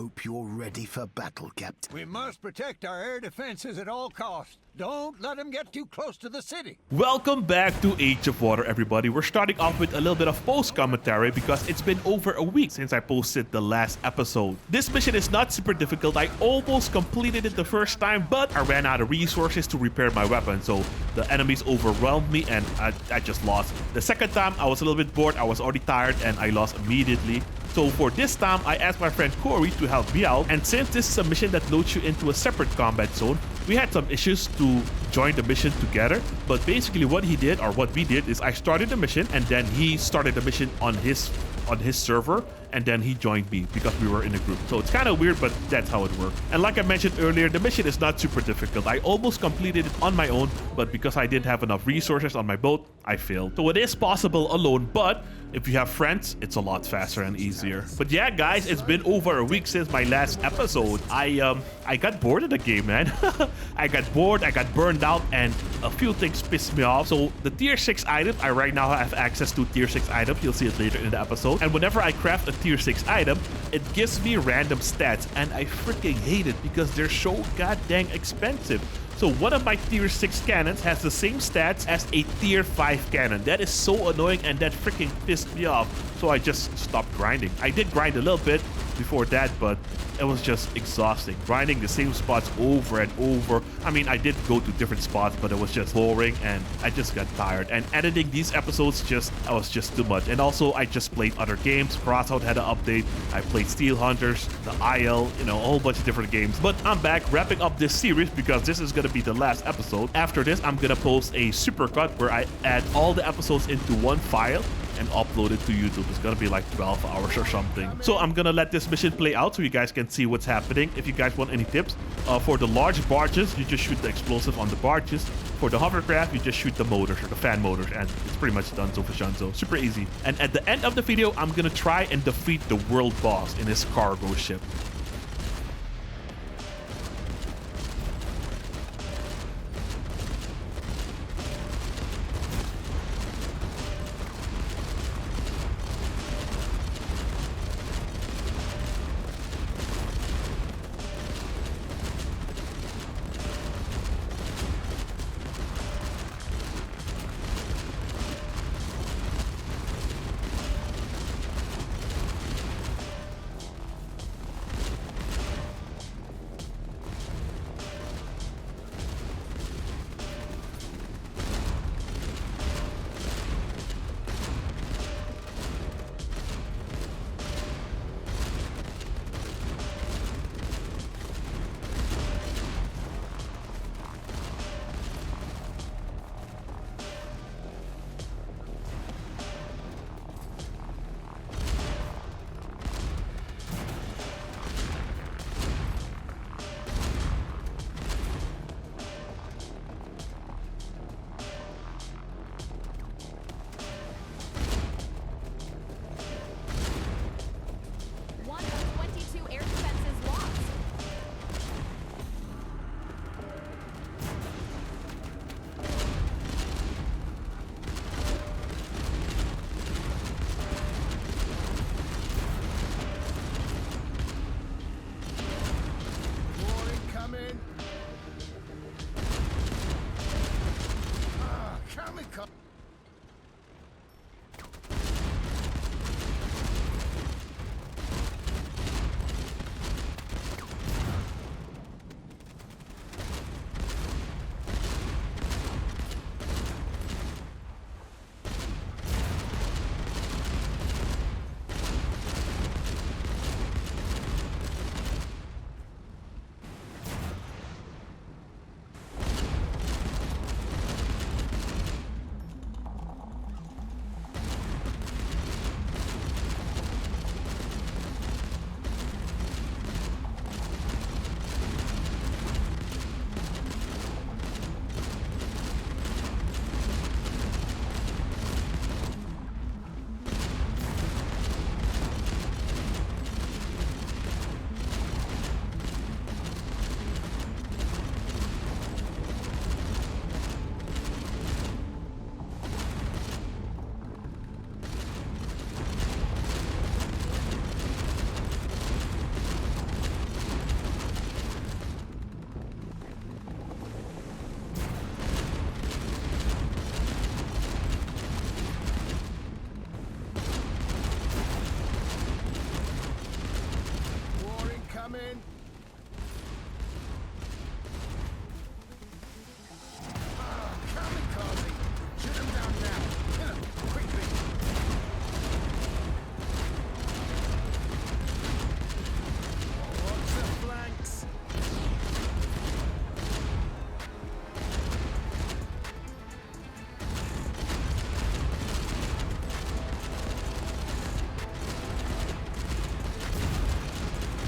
hope you're ready for battle, Captain. We must protect our air defenses at all costs. Don't let them get too close to the city. Welcome back to Age of Water, everybody. We're starting off with a little bit of post-commentary because it's been over a week since I posted the last episode. This mission is not super difficult. I almost completed it the first time, but I ran out of resources to repair my weapon, so the enemies overwhelmed me and I just lost. The second time, I was a little bit bored. I was already tired and I lost immediately. So for this time, I asked my friend Corey to help me out, and since this is a mission that loads you into a separate combat zone, we had some issues to join the mission together. But basically what he did, or what we did, is I started the mission and then he started the mission on his server, and then he joined me because we were in a group. So it's kind of weird, but that's how it worked. And like I mentioned earlier, the mission is not super difficult. I almost completed it on my own, but because I didn't have enough resources on my boat, I failed. So it is possible alone, but if you have friends, it's a lot faster and easier. But yeah, guys, it's been over a week since my last episode. I got bored of the game, man. I got bored, I got burned out, and a few things pissed me off. So the tier 6 item, I right now have access to tier 6 items. You'll see it later in the episode. And whenever I craft a tier 6 item, it gives me random stats, and I freaking hate it because they're so goddamn expensive. So one of my tier 6 cannons has the same stats as a tier 5 cannon. That is so annoying, and that freaking pissed me off. So I just stopped grinding. I did grind a little bit before that, but it was just exhausting. Grinding the same spots over and over. I mean, I did go to different spots, but it was just boring and I just got tired. And editing these episodes was just too much. And also, I just played other games. Crossout had an update. I played Steel Hunters, the IL, you know, a whole bunch of different games. But I'm back wrapping up this series because this is going to be the last episode. After this, I'm going to post a supercut where I add all the episodes into one file and upload it to YouTube. It's gonna be like 12 hours or something. So I'm gonna let this mission play out so you guys can see what's happening. If you guys want any tips, for the large barges, you just shoot the explosive on the barges. For the hovercraft, you just shoot the motors or the fan motors, and it's pretty much done. So Fashanzo, super easy. And at the end of the video, I'm gonna try and defeat the world boss in his cargo ship. coming. Kamikaze! Shoot him down now! Quickly! Watch the flanks!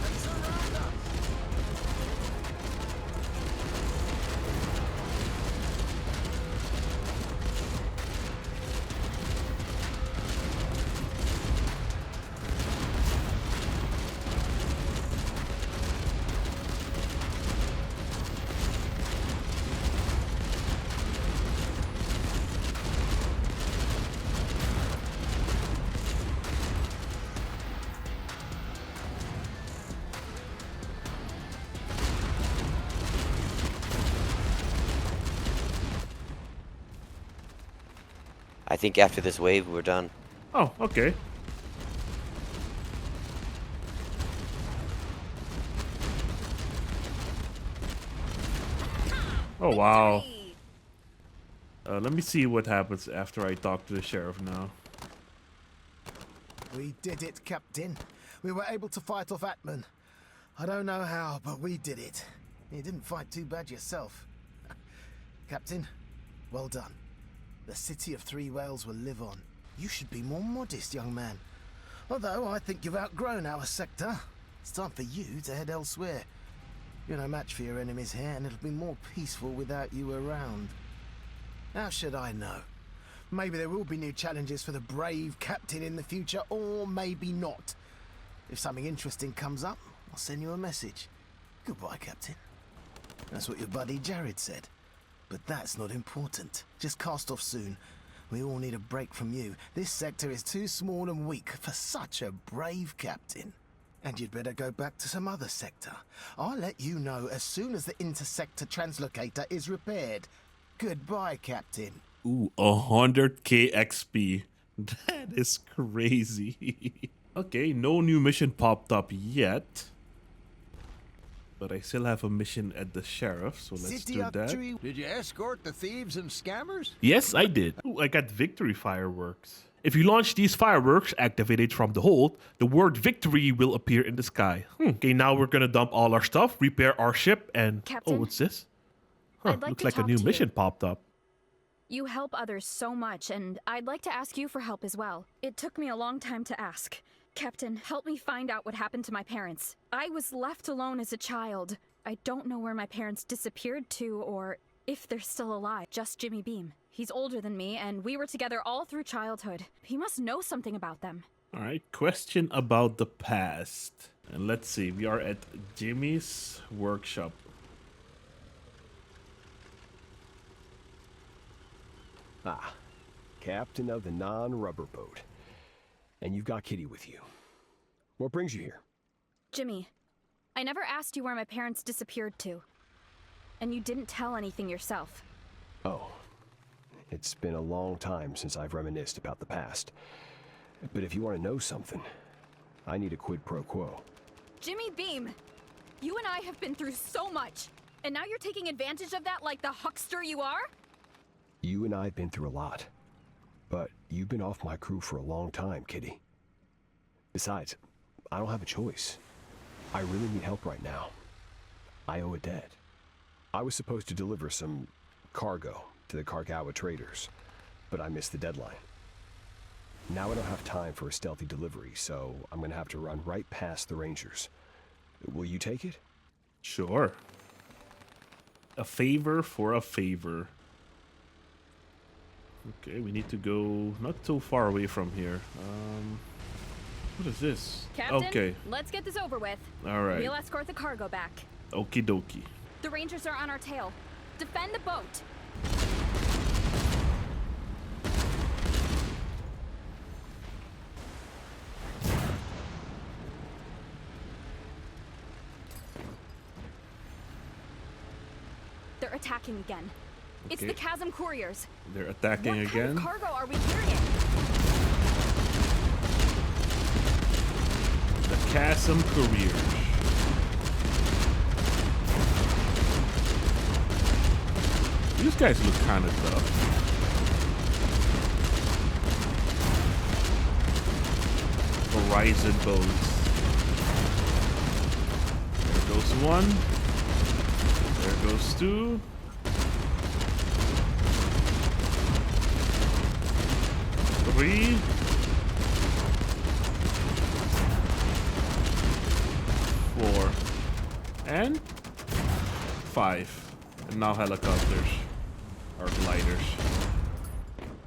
They surround us! I think after this wave, we're done. Oh, okay. Oh, wow. Let me see what happens after I talk to the sheriff now. We did it, Captain. We were able to fight off Atman. I don't know how, but we did it. You didn't fight too bad yourself. Captain, well done. The city of Three Whales will live on. You should be more modest, young man. Although I think you've outgrown our sector. It's time for you to head elsewhere. You're no match for your enemies here, and it'll be more peaceful without you around. How should I know? Maybe there will be new challenges for the brave captain in the future, or maybe not. If something interesting comes up, I'll send you a message. Goodbye, Captain. That's what your buddy Jared said. But that's not important. Just cast off soon. We all need a break from you. This sector is too small and weak for such a brave captain. And you'd better go back to some other sector. I'll let you know as soon as the intersector translocator is repaired. Goodbye, Captain. Ooh, 100k XP. That is crazy. Okay, no new mission popped up yet. But I still have a mission at the sheriff, so let's do that. Did you escort the thieves and scammers? Yes, I did. Ooh, I got victory fireworks. If you launch these fireworks activated from the hold, the word victory will appear in the sky. Okay, now we're gonna dump all our stuff, repair our ship, and... Captain, oh, what's this? Huh, I'd like looks to like a talk new to mission you. popped up. You help others so much, and I'd like to ask you for help as well. It took me a long time to ask. Captain, help me find out what happened to my parents. I was left alone as a child. I don't know where my parents disappeared to or if they're still alive. Just Jimmy Beam. He's older than me, and we were together all through childhood. He must know something about them. All right, question about the past. And let's see, we are at Jimmy's workshop. Ah, captain of the non-rubber boat. And you've got Kitty with you. What brings you here? Jimmy, I never asked you where my parents disappeared to. And you didn't tell anything yourself. Oh, it's been a long time since I've reminisced about the past. But if you want to know something, I need a quid pro quo. Jimmy Beam, you and I have been through so much. And now you're taking advantage of that like the huckster you are? You and I have been through a lot. But you've been off my crew for a long time, Kitty. Besides, I don't have a choice. I really need help right now. I owe a debt. I was supposed to deliver some cargo to the Kargawa traders, but I missed the deadline. Now I don't have time for a stealthy delivery, so I'm gonna have to run right past the Rangers. Will you take it? Sure. A favor for a favor. Okay, we need to go not too far away from here. What is this? Captain, okay. let's get this over with. All right. We'll escort the cargo back. Okie dokie. The Rangers are on our tail. Defend the boat. They're attacking again. It's Okay. the Chasm Couriers. They're attacking What again. kind of cargo are we carrying? The Chasm Courier. These guys look kind of tough. Horizon boats. There goes one. There goes two. Three. Four. And 5. And now helicopters. Or gliders.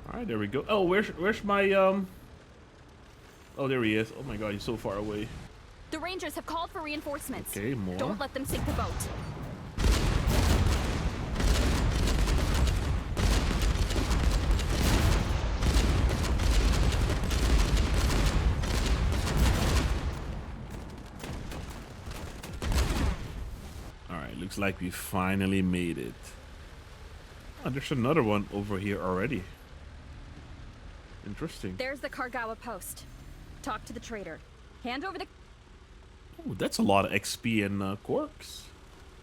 Alright, there we go. Oh, where's my Oh, there he is. Oh my god, he's so far away. The Rangers have called for reinforcements. Okay, more. Don't let them sink the boat. Alright, looks like we finally made it. Oh, there's another one over here already. Interesting. There's the Kargawa post. Talk to the trader. Hand over the... Oh, that's a lot of XP and corks.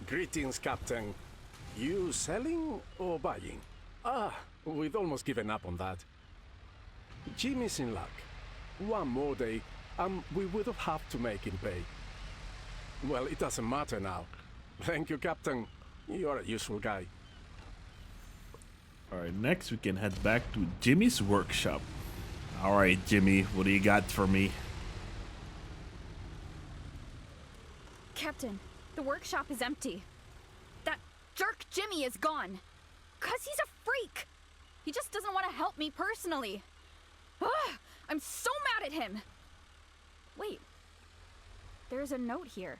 Greetings, Captain. You selling or buying? Ah, we'd almost given up on that. Jimmy's in luck. One more day, we would have to make him pay. Well, it doesn't matter now. Thank you, Captain. You're a useful guy. Alright, next we can head back to Jimmy's workshop. Alright, Jimmy, what do you got for me? Captain, the workshop is empty. That jerk Jimmy is gone. 'Cause he's a freak. He just doesn't want to help me personally. Ugh, I'm so mad at him. Wait, there's a note here.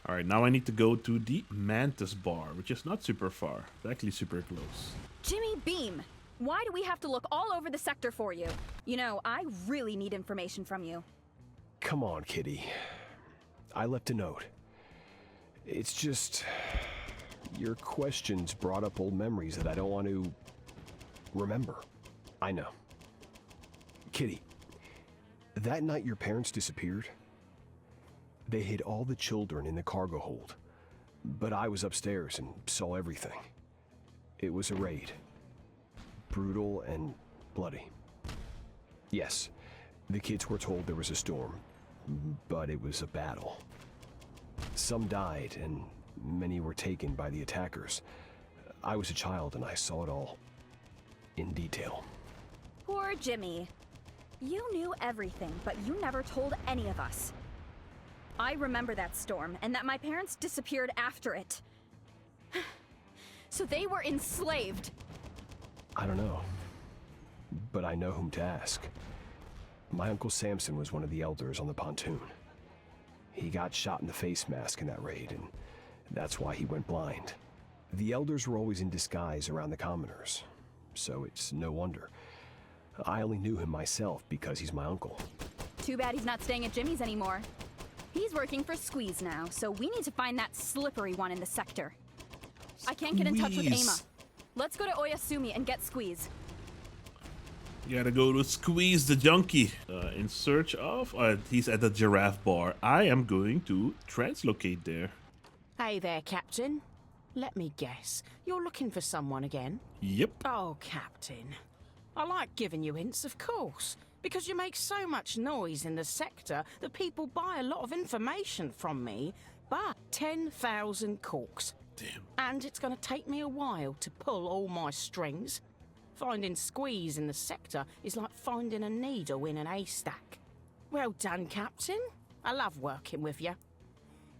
Alright, now I need to go to the Mantis Bar, which is not super far. It's actually super close. Jimmy Beam, why do we have to look all over the sector for you? You know, I really need information from you. Come on, Kitty. I left a note. It's just... your questions brought up old memories that I don't want to... remember. I know. Kitty, that night your parents disappeared, they hid all the children in the cargo hold. But I was upstairs and saw everything. It was a raid. Brutal and bloody. Yes, the kids were told there was a storm, but it was a battle. Some died and many were taken by the attackers. I was a child and I saw it all in detail. Poor Jimmy. You knew everything, but you never told any of us. I remember that storm, and that my parents disappeared after it. So they were enslaved. I don't know, but I know whom to ask. My Uncle Samson was one of the elders on the pontoon. He got shot in the face mask in that raid, and that's why he went blind. The elders were always in disguise around the commoners, so it's no wonder. I only knew him myself because he's my uncle. Too bad he's not staying at Jimmy's anymore. He's working for Squeeze now, so we need to find that slippery one in the sector. I can't get in touch with Ama. Let's go to Oyasumi and get Squeeze. You gotta go to Squeeze the Junkie. In search of... he's at the Giraffe Bar. I am going to translocate there. Hey there, Captain. Let me guess. You're looking for someone again? Yep. Oh, Captain. I like giving you hints, of course. Because you make so much noise in the sector that people buy a lot of information from me. But 10,000 corks. Damn. And it's going to take me a while to pull all my strings. Finding Squeeze in the sector is like finding a needle in an haystack. Well done, Captain. I love working with you.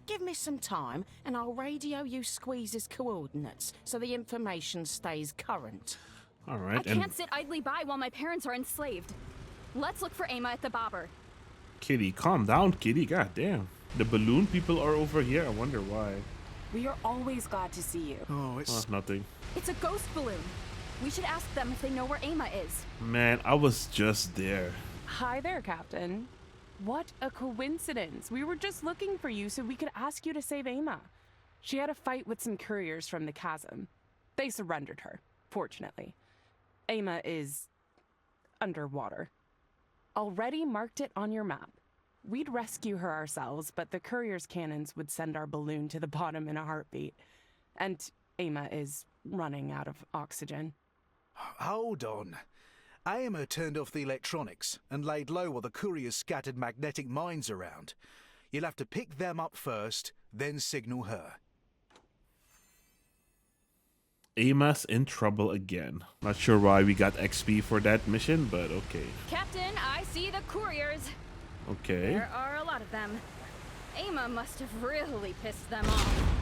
Give me some time and I'll radio you Squeeze's coordinates so the information stays current. All right. I can't sit idly by while my parents are enslaved. Let's look for Ama at the bobber. Kitty, calm down, Kitty. God damn. The balloon people are over here. I wonder why. We are always glad to see you. Oh, nothing. It's a ghost balloon. We should ask them if they know where Ama is. Man, I was just there. Hi there, Captain. What a coincidence. We were just looking for you so we could ask you to save Ama. She had a fight with some couriers from the chasm. They surrendered her, fortunately. Ama is underwater. Already marked it on your map. We'd rescue her ourselves, but the courier's cannons would send our balloon to the bottom in a heartbeat. And Emma is running out of oxygen. Hold on. Emma turned off the electronics and laid low while the couriers scattered magnetic mines around. You'll have to pick them up first, then signal her. Emma's in trouble again. Not sure why we got XP for that mission, but okay. Captain, I see the couriers. Okay. There are a lot of them. Emma must have really pissed them off.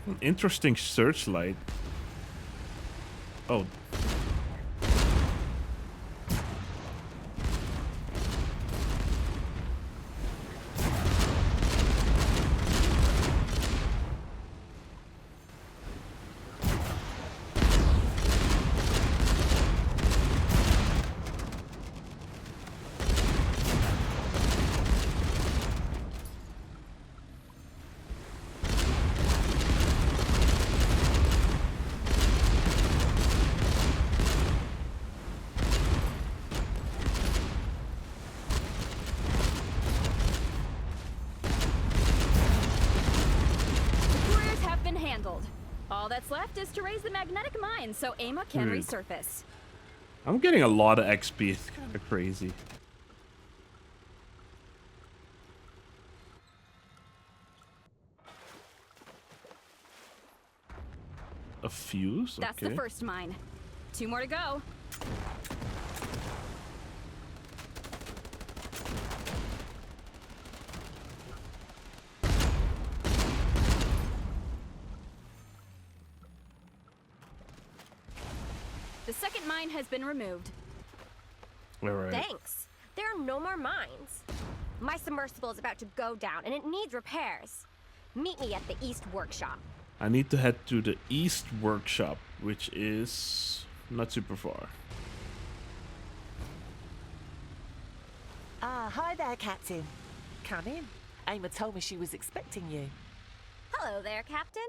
An interesting searchlight. Oh. All that's left is to raise the magnetic mine so Emma can resurface. I'm getting a lot of XP. It's kind of crazy. A fuse? That's okay. the first mine. 2 more to go. The second mine has been removed. All right. Thanks. There are no more mines. My submersible is about to go down and it needs repairs. Meet me at the East Workshop. I need to head to the East Workshop, which is not super far. Hi there, Captain. Come in. Emma told me she was expecting you. Hello there, Captain.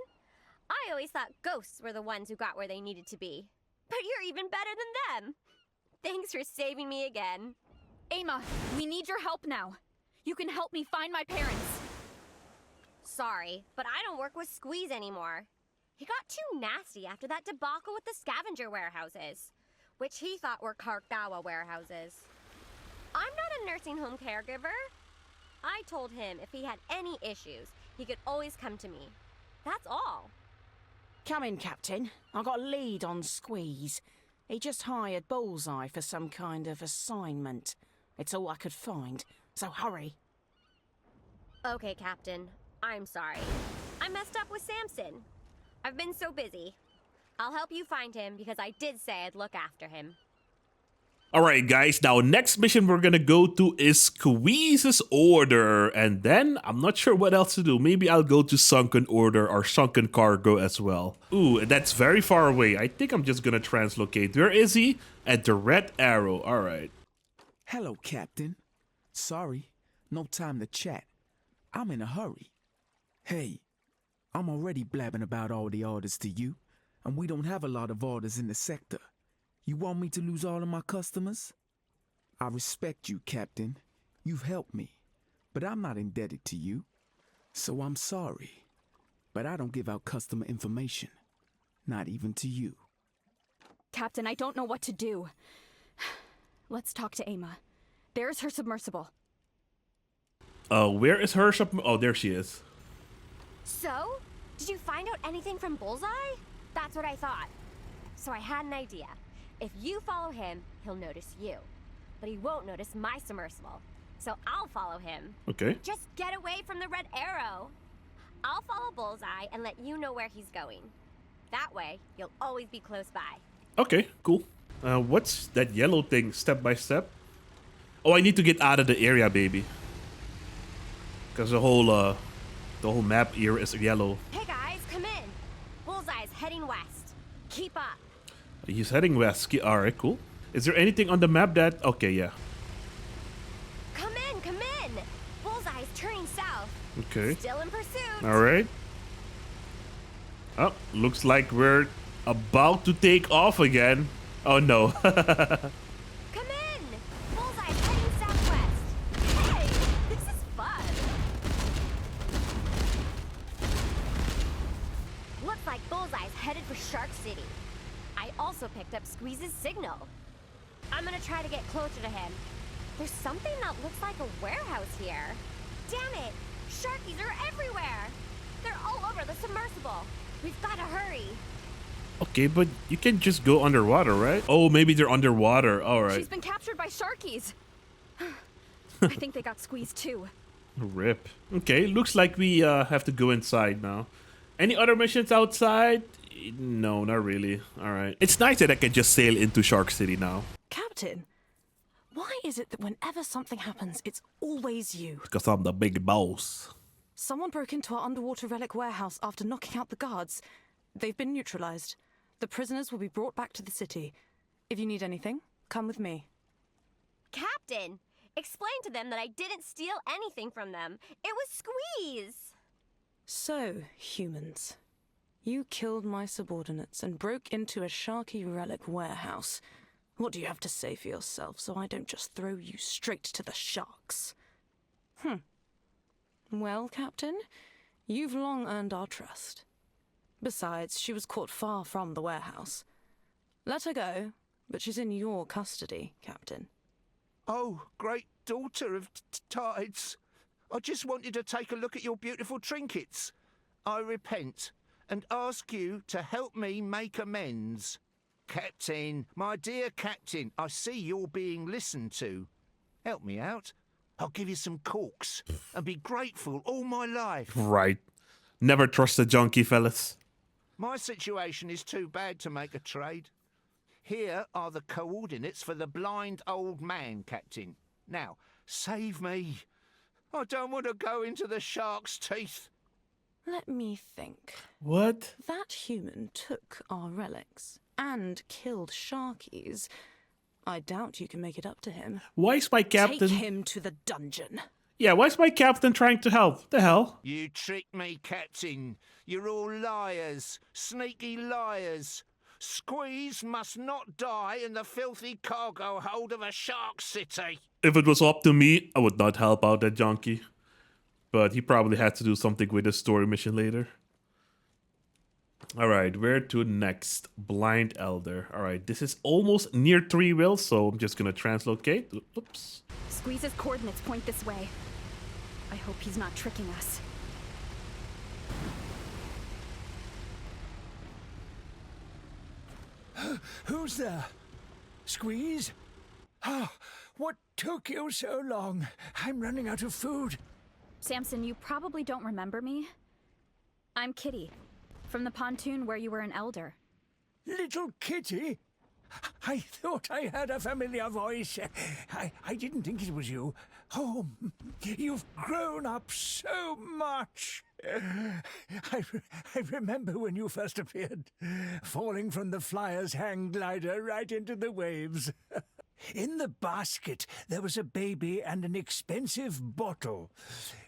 I always thought ghosts were the ones who got where they needed to be. But you're even better than them. Thanks for saving me again. Emma, we need your help now. You can help me find my parents. Sorry, but I don't work with Squeeze anymore. He got too nasty after that debacle with the scavenger warehouses, which he thought were Karkawa warehouses. I'm not a nursing home caregiver. I told him if he had any issues, he could always come to me. That's all. Come in, Captain. I got a lead on Squeeze. He just hired Bullseye for some kind of assignment. It's all I could find, so hurry. Okay, Captain. I'm sorry. I messed up with Samson. I've been so busy. I'll help you find him because I did say I'd look after him. Alright guys, now next mission we're gonna go to is Squeeze's Order, and then I'm not sure what else to do. Maybe I'll go to Sunken Order or Sunken Cargo as well. Ooh, that's very far away. I think I'm just gonna translocate. Where is he? At the Red Arrow. Alright. Hello, Captain. Sorry, no time to chat. I'm in a hurry. Hey, I'm already blabbing about all the orders to you, and we don't have a lot of orders in the sector. You want me to lose all of my customers? I respect you, Captain. You've helped me, but I'm not indebted to you. So I'm sorry, but I don't give out customer information. Not even to you. Captain, I don't know what to do. Let's talk to Emma. There's her submersible. Where is her Oh, there she is. So? Did you find out anything from Bullseye? That's what I thought. So I had an idea. If you follow him, he'll notice you. But he won't notice my submersible. So I'll follow him. Okay. Just get away from the Red Arrow. I'll follow Bullseye and let you know where he's going. That way, you'll always be close by. Okay, cool. What's that yellow thing, step by step? Oh, I need to get out of the area, baby. Because the whole map here is yellow. Hey guys, come in. Bullseye's heading west. Keep up. He's heading west. Alright, cool. Is there anything on the map that... Okay, yeah. Come in, come in. Bullseye's turning south. Okay. Still in pursuit. Alright. Oh, looks like we're about to take off again. Oh no. Come in! Bullseye's heading southwest. Hey, this is fun. Looks like Bullseye's headed for Shark City. I also picked up Squeeze's signal. I'm gonna try to get closer to him. There's something that looks like a warehouse here. Damn it! Sharkies are everywhere! They're all over the submersible. We've gotta hurry. Okay, but you can just go underwater, right? Oh, maybe they're underwater. All right. She's been captured by sharkies. I think they got squeezed too. Rip. Okay, looks like we have to go inside now. Any other missions outside? No, not really. All right. It's nice that I can just sail into Shark City now. Captain, why is it that whenever something happens, it's always you? Because I'm the big boss. Someone broke into our underwater relic warehouse after knocking out the guards. They've been neutralized. The prisoners will be brought back to the city. If you need anything, come with me. Captain, explain to them that I didn't steal anything from them. It was Squeeze. So, humans, you killed my subordinates and broke into a Sharky relic warehouse. What do you have to say for yourself so I don't just throw you straight to the sharks? Well, Captain, you've long earned our trust. Besides, she was caught far from the warehouse. Let her go, but she's in your custody, Captain. Oh, great daughter of tides. I just wanted to take a look at your beautiful trinkets. I repent and ask you to help me make amends. Captain, my dear Captain, I see you're being listened to. Help me out. I'll give you some corks and be grateful all my life. Right. Never trust a junkie, fellas. My situation is too bad to make a trade. Here are the coordinates for the blind old man, Captain. Now, save me. I don't want to go into the shark's teeth. Let me think. What? That human took our relics and killed Sharkies. I doubt you can make it up to him. Why is my captain... Take him to the dungeon. Yeah, why is my captain trying to help? The hell? You tricked me, Captain. You're all liars. Sneaky liars. Squeeze must not die in the filthy cargo hold of a shark city. If it was up to me, I would not help out that junkie. But he probably had to do something with his story mission later. Alright, where to next? Blind Elder. Alright, this is almost near 3 wheels, so I'm just gonna translocate. Oops. Squeeze's coordinates point this way. I hope he's not tricking us. Who's there? Squeeze? Oh, what took you so long? I'm running out of food. Samson, you probably don't remember me. I'm Kitty, from the pontoon where you were an elder. Little Kitty? I thought I heard a familiar voice. I didn't think it was you. Oh, you've grown up so much. I remember when you first appeared, falling from the flyer's hang glider right into the waves. In the basket, there was a baby and an expensive bottle.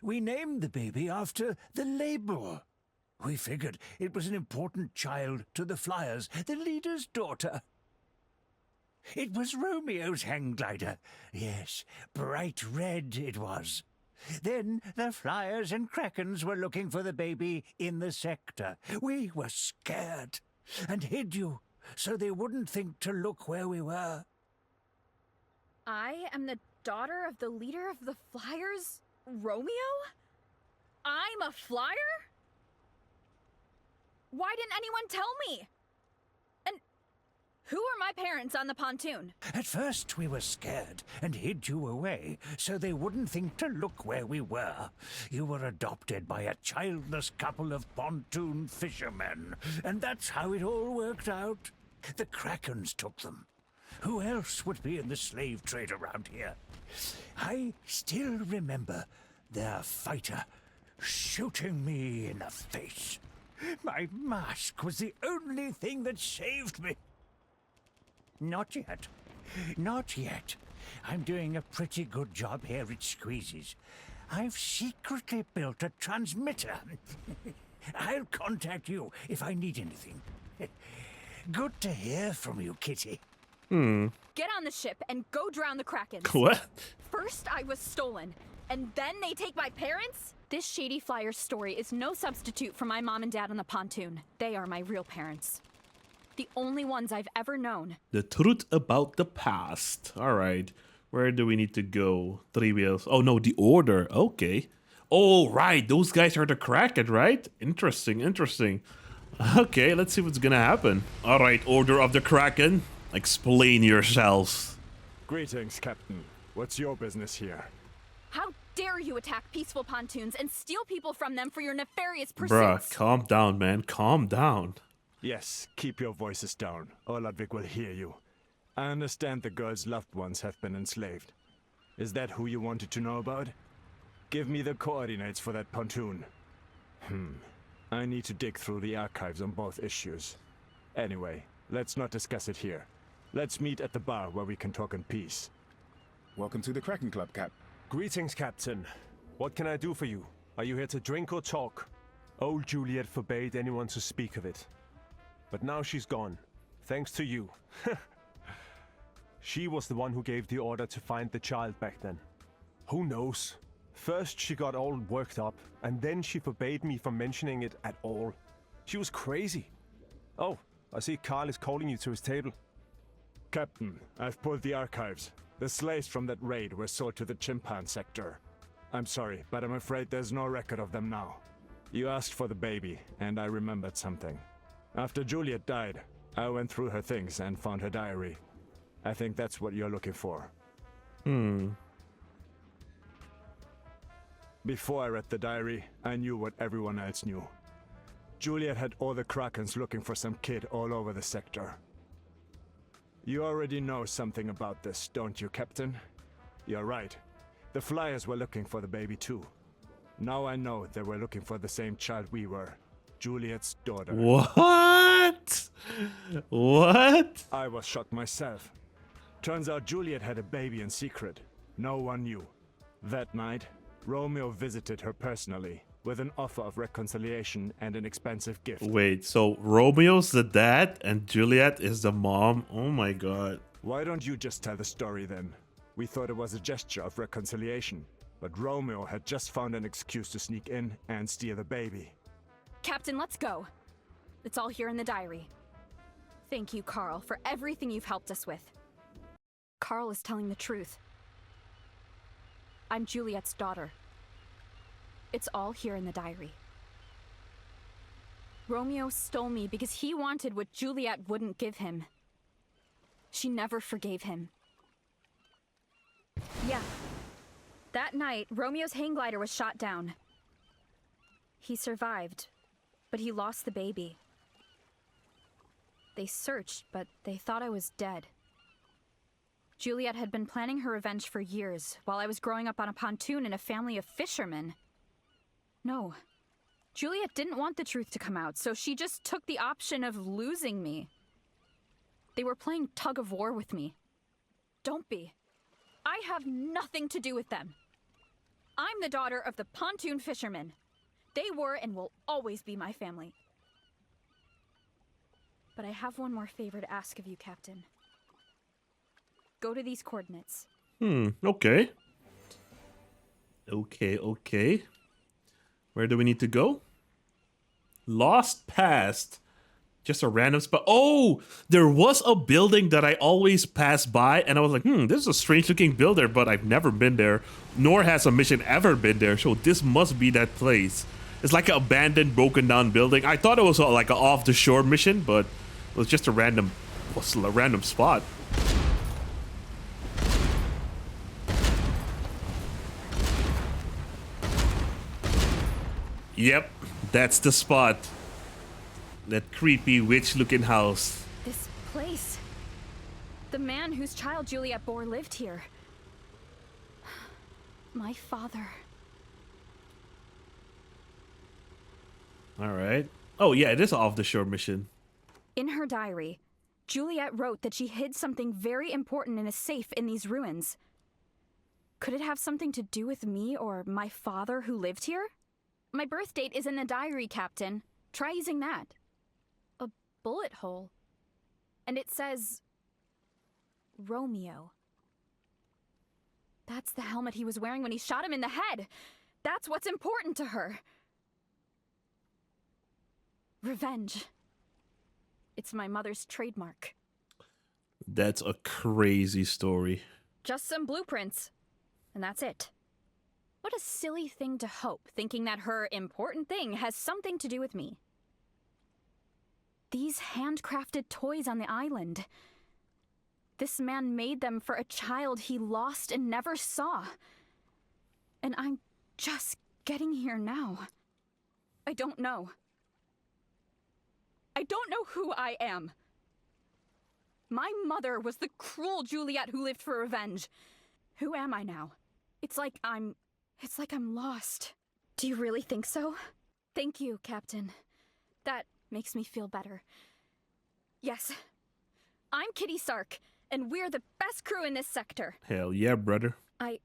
We named the baby after the label. We figured it was an important child to the flyers, the leader's daughter. It was Romeo's hang glider. Yes, bright red it was. Then the flyers and krakens were looking for the baby in the sector. We were scared and hid you so they wouldn't think to look where we were. I am the daughter of the leader of the Flyers, Romeo? I'm a flyer? Why didn't anyone tell me? And who are my parents on the pontoon? At first we were scared and hid you away so they wouldn't think to look where we were. You were adopted by a childless couple of pontoon fishermen, and that's how it all worked out. The krakens took them. Who else would be in the slave trade around here? I still remember their fighter shooting me in the face. My mask was the only thing that saved me. Not yet. Not yet. I'm doing a pretty good job here at Squeeze's. I've secretly built a transmitter. I'll contact you if I need anything. Good to hear from you, Kitty. Get on the ship and go drown the Krakens. What? First, I was stolen, and then they take my parents? This shady flyer story is no substitute for my mom and dad on the pontoon. They are my real parents. The only ones I've ever known. The truth about the past. All right. Where do we need to go? 3 wheels. Oh, no, the Order. Okay. Oh, right. Those guys are the Kraken, right? Interesting, interesting. Okay, let's see what's gonna happen. All right, Order of the Kraken. Explain yourselves. Greetings, Captain. What's your business here? How dare you attack peaceful pontoons and steal people from them for your nefarious Bruh, pursuits? calm down, man. Calm down. Yes, keep your voices down, or Ludwig will hear you. I understand the girl's loved ones have been enslaved. Is that who you wanted to know about? Give me the coordinates for that pontoon. I need to dig through the archives on both issues. Anyway, let's not discuss it here. Let's meet at the bar where we can talk in peace. Welcome to the Kraken Club, Cap. Greetings, Captain. What can I do for you? Are you here to drink or talk? Old Juliet forbade anyone to speak of it. But now she's gone. Thanks to you. She was the one who gave the order to find the child back then. Who knows? First she got all worked up, and then she forbade me from mentioning it at all. She was crazy. Oh, I see Carl is calling you to his table. Captain, I've pulled the archives. The slaves from that raid were sold to the Chimpan sector. I'm sorry, but I'm afraid there's no record of them now. You asked for the baby, and I remembered something. After Juliet died, I went through her things and found her diary. I think that's what you're looking for. Before I read the diary, I knew what everyone else knew. Juliet had all the Krakens looking for some kid all over the sector. You already know something about this, don't you, Captain? You're right. The Flyers were looking for the baby too. Now I know they were looking for the same child we were. Juliet's daughter. What? What? I was shocked myself. Turns out Juliet had a baby in secret. No one knew. That night, Romeo visited her personally with an offer of reconciliation and an expensive gift. Wait, so Romeo's the dad and Juliet is the mom? Oh my god. Why don't you just tell the story then? We thought it was a gesture of reconciliation, but Romeo had just found an excuse to sneak in and steal the baby. Captain, let's go. It's all here in the diary. Thank you, Carl, for everything you've helped us with. Carl is telling the truth. I'm Juliet's daughter. It's all here in the diary. Romeo stole me because he wanted what Juliet wouldn't give him. She never forgave him. Yeah. That night, Romeo's hang glider was shot down. He survived, but he lost the baby. They searched, but they thought I was dead. Juliet had been planning her revenge for years, while I was growing up on a pontoon in a family of fishermen. No. Juliet didn't want the truth to come out, so she just took the option of losing me. They were playing tug of war with me. Don't be. I have nothing to do with them. I'm the daughter of the pontoon fishermen. They were and will always be my family. But I have one more favor to ask of you, Captain. Go to these coordinates. Okay. Okay. Where do we need to go? Lost Past. Just a random spot. Oh, there was a building that I always pass by, and I was like, this is a strange looking building, but I've never been there, nor has a mission ever been there, so this must be that place. It's like an abandoned, broken down building. I thought it was like an off-the-shore mission, but it was just a random spot. Yep, that's the spot. That creepy witch-looking house. This place. The man whose child Juliet bore lived here. My father. All right. Oh, yeah, it is an off-the-shore mission. In her diary, Juliet wrote that she hid something very important in a safe in these ruins. Could it have something to do with me or my father who lived here? My birth date is in the diary, Captain. Try using that. A bullet hole. And it says... Romeo. That's the helmet he was wearing when he shot him in the head. That's what's important to her. Revenge. It's my mother's trademark. That's a crazy story. Just some blueprints. And that's it. What a silly thing to hope, thinking that her important thing has something to do with me. These handcrafted toys on the island. This man made them for a child he lost and never saw. And I'm just getting here now. I don't know. I don't know who I am. My mother was the cruel Juliet who lived for revenge. Who am I now? It's like I'm lost. Do you really think so? Thank you, Captain. That makes me feel better. Yes, I'm Kitty Sark, and we're the best crew in this sector. Hell yeah, brother. I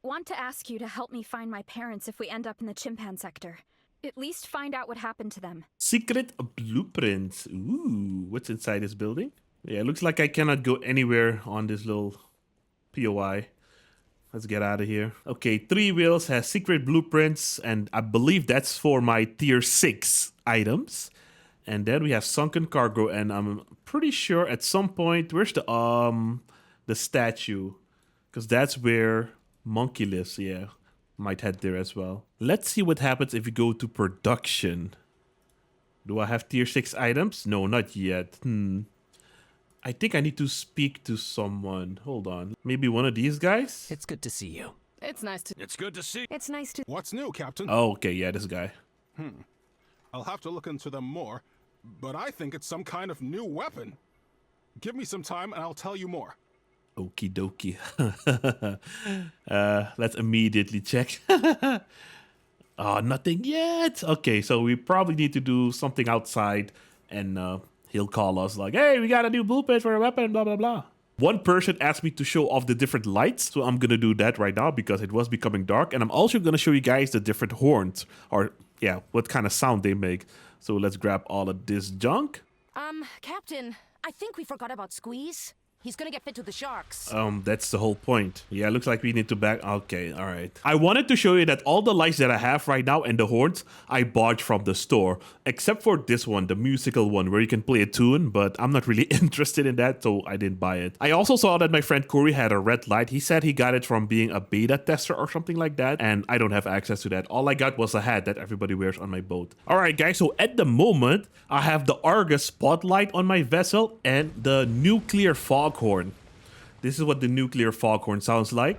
want to ask you to help me find my parents if we end up in the chimpan sector. At least find out what happened to them. Secret blueprints. Ooh, what's inside this building? Yeah, it looks like I cannot go anywhere on this little POI. Let's get out of here. Okay, 3 wheels has secret blueprints, and I believe that's for my tier 6 items. And then we have sunken cargo, and I'm pretty sure at some point, where's the statue? Because that's where Monkey lives, yeah. Might head there as well. Let's see what happens if you go to production. Do I have tier 6 items? No, not yet. I think I need to speak to someone. Hold on. Maybe one of these guys? It's good to see you. It's nice to... It's good to see. It's nice to... What's new, Captain? Oh, okay, yeah, this guy. I'll have to look into them more, but I think it's some kind of new weapon. Give me some time and I'll tell you more. Okie dokie. Let's immediately check. Oh, nothing yet. Okay, so we probably need to do something outside, and he'll call us like, hey, we got a new blueprint for a weapon, blah, blah, blah. One person asked me to show off the different lights, so I'm gonna do that right now because it was becoming dark, and I'm also gonna show you guys the different horns, or yeah, what kind of sound they make. So let's grab all of this junk. Captain, I think we forgot about Squeeze. He's gonna get fit with the sharks. That's the whole point. Yeah, looks like we need to back. Okay, all right. I wanted to show you that all the lights that I have right now and the horns, I bought from the store. Except for this one, the musical one, where you can play a tune, but I'm not really interested in that, so I didn't buy it. I also saw that my friend Corey had a red light. He said he got it from being a beta tester or something like that, and I don't have access to that. All I got was a hat that everybody wears on my boat. All right, guys, so at the moment, I have the Argus spotlight on my vessel and the nuclear foghorn. This is what the nuclear foghorn sounds like.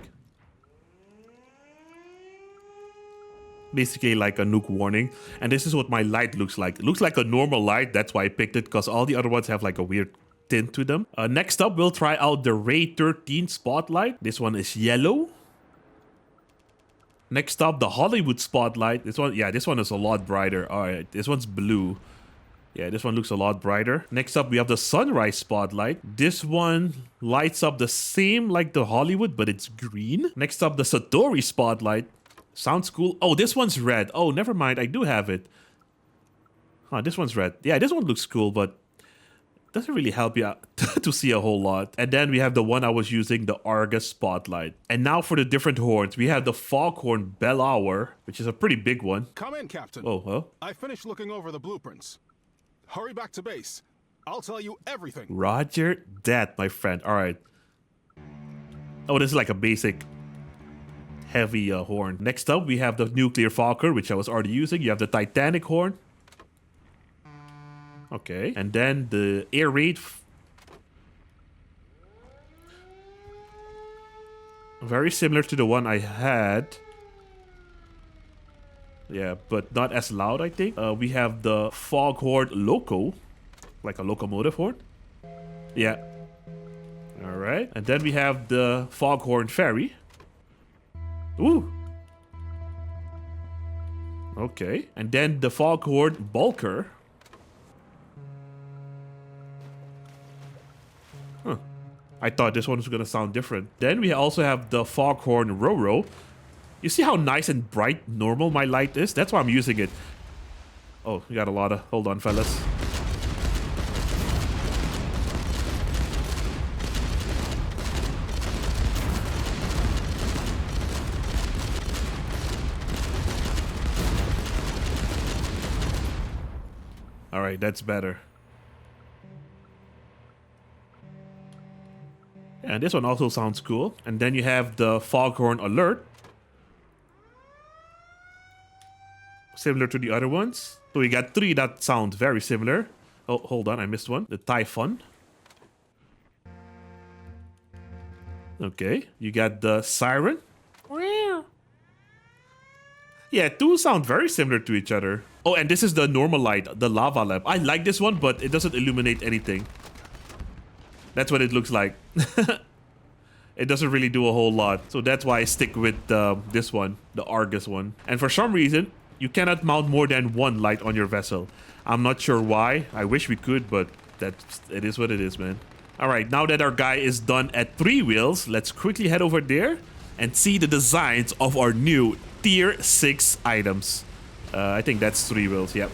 Basically like a nuke warning. And this is what my light looks like. It looks like a normal light. That's why I picked it, because all the other ones have like a weird tint to them. Next up, we'll try out the Ray 13 spotlight. This one is yellow. Next up, the Hollywood spotlight. This one, yeah, this one is a lot brighter. All right, this one's blue. Yeah, this one looks a lot brighter. Next up, we have the Sunrise spotlight. This one lights up the same like the Hollywood, but it's green. Next up, the Satori spotlight. Sounds cool. Oh, this one's red. Oh, never mind. I do have it. Huh, this one's red. Yeah, this one looks cool, but doesn't really help you out to see a whole lot. And then we have the one I was using, the Argus spotlight. And now for the different horns. We have the Foghorn Bell Hour, which is a pretty big one. Come in, Captain. Oh, huh? I finished looking over the blueprints. Hurry back to base. I'll tell you everything. Roger that, my friend. All right. Oh, this is like a basic heavy horn. Next up, we have the Nuclear Foghorn, which I was already using. You have the Titanic horn. Okay. And then the Air Raid. Very similar to the one I had. Yeah, but not as loud, I think. We have the Foghorn Loco, like a locomotive horn. Yeah. All right. And then we have the Foghorn Ferry. Ooh. Okay. And then the Foghorn Bulker. Huh. I thought this one was going to sound different. Then we also have the Foghorn Roro. You see how nice and bright normal my light is? That's why I'm using it. Oh, we got a lot of... Hold on, fellas. All right, that's better. And this one also sounds cool. And then you have the foghorn alert. Similar to the other ones. So we got 3 that sound very similar. Oh, hold on, I missed one. The Typhon. Okay, you got the Siren. Yeah, 2 sound very similar to each other. Oh, and this is the normal light, the lava lamp. I like this one, but it doesn't illuminate anything. That's what it looks like. It doesn't really do a whole lot. So that's why I stick with this one, the Argus one. And for some reason, you cannot mount more than 1 light on your vessel. I'm not sure why. I wish we could, but it is what it is, man. All right, now that our guy is done at 3 wheels, let's quickly head over there and see the designs of our new Tier 6 items. I think that's 3 wheels, yep.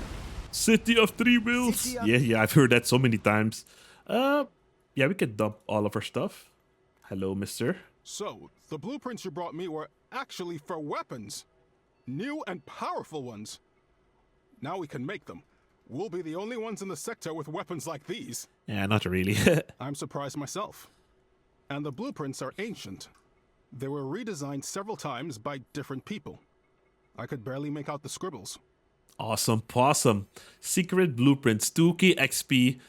City of 3 wheels. Yeah, I've heard that so many times. Yeah, we could dump all of our stuff. Hello, mister. So, the blueprints you brought me were actually for weapons. New and powerful ones. Now we can make them. We'll be the only ones in the sector with weapons like these. Yeah, not really. I'm surprised myself. And the blueprints are ancient. They were redesigned several times by different people. I could barely make out the scribbles. Awesome possum. Secret blueprints, 2k XP.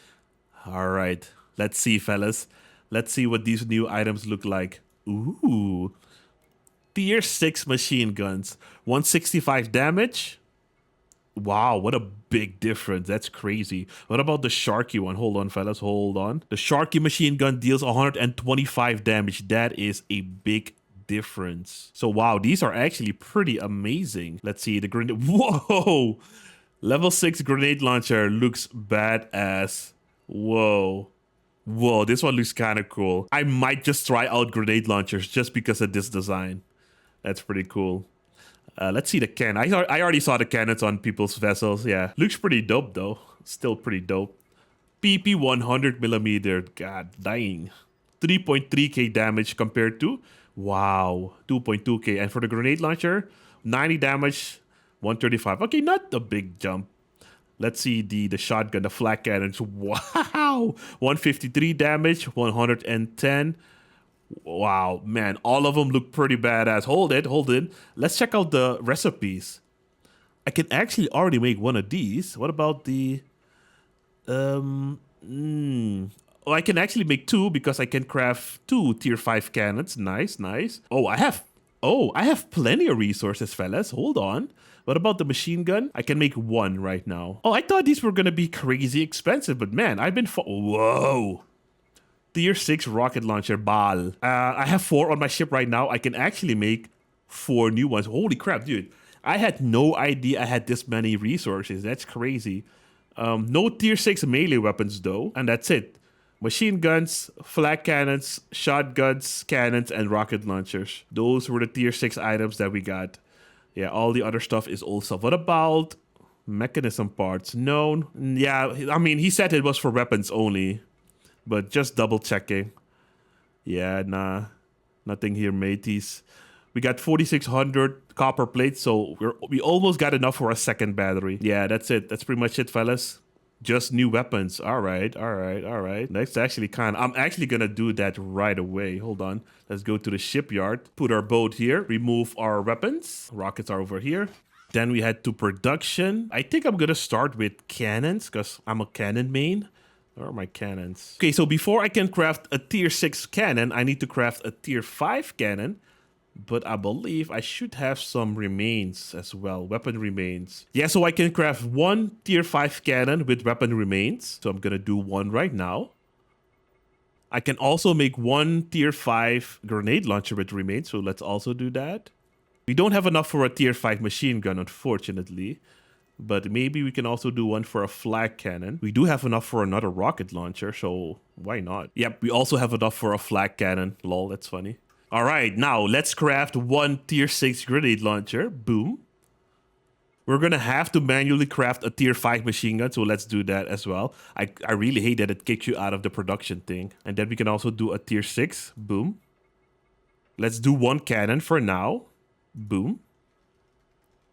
All right, let's see, fellas. Let's see what these new items look like. Ooh. Tier 6 machine guns. 165 damage. Wow, what a big difference. That's crazy. What about the Sharky one? Hold on, fellas. Hold on. The Sharky machine gun deals 125 damage. That is a big difference. So, wow, these are actually pretty amazing. Let's see the grenade. Whoa! Level 6 grenade launcher looks badass. Whoa. Whoa, this one looks kind of cool. I might just try out grenade launchers just because of this design. That's pretty cool. Let's see the cannon. I already saw the cannons on people's vessels. Yeah, looks pretty dope though. Still pretty dope. PP 100mm. God dang. 3.3k damage compared to, wow, 2.2k. And for the grenade launcher, 90 damage, 135. Okay, not a big jump. Let's see the shotgun, the flak cannons. Wow, 153 damage, 110. Wow, man, all of them look pretty badass. Hold it. Let's check out the recipes. I can actually already make one of these. What about the... Oh, I can actually make 2 because I can craft 2 tier 5 cannons. Nice. Oh, I have plenty of resources, fellas. Hold on. What about the machine gun? I can make 1 right now. Oh, I thought these were gonna be crazy expensive, but man, I've been... Whoa. Tier 6 rocket launcher, Bal. I have 4 on my ship right now. I can actually make 4 new ones. Holy crap, dude. I had no idea I had this many resources. That's crazy. No tier 6 melee weapons though. And that's it. Machine guns, flak cannons, shotguns, cannons, and rocket launchers. Those were the tier 6 items that we got. Yeah, all the other stuff is old stuff. What about mechanism parts? No. Yeah, I mean, he said it was for weapons only. But just double checking. Yeah, nah. Nothing here, mateys. We got 4,600 copper plates, so we almost got enough for a second battery. Yeah, that's it. That's pretty much it, fellas. Just new weapons. All right. That's actually I'm actually gonna do that right away. Hold on. Let's go to the shipyard. Put our boat here. Remove our weapons. Rockets are over here. Then we head to production. I think I'm gonna start with cannons because I'm a cannon main. Where are my cannons? Okay, so before I can craft a tier 6 cannon, I need to craft a tier 5 cannon. But I believe I should have some remains as well. Weapon remains. Yeah, so I can craft 1 tier 5 cannon with weapon remains. So I'm gonna do 1 right now. I can also make 1 tier 5 grenade launcher with remains. So let's also do that. We don't have enough for a tier 5 machine gun, unfortunately. But maybe we can also do 1 for a flak cannon. We do have enough for another rocket launcher, so why not? Yep, we also have enough for a flak cannon. Lol, that's funny. All right, now let's craft one tier 6 grenade launcher. Boom. We're gonna have to manually craft a tier 5 machine gun, so let's do that as well. I really hate that it kicks you out of the production thing. And then we can also do a tier 6. Boom. Let's do one cannon for now. Boom.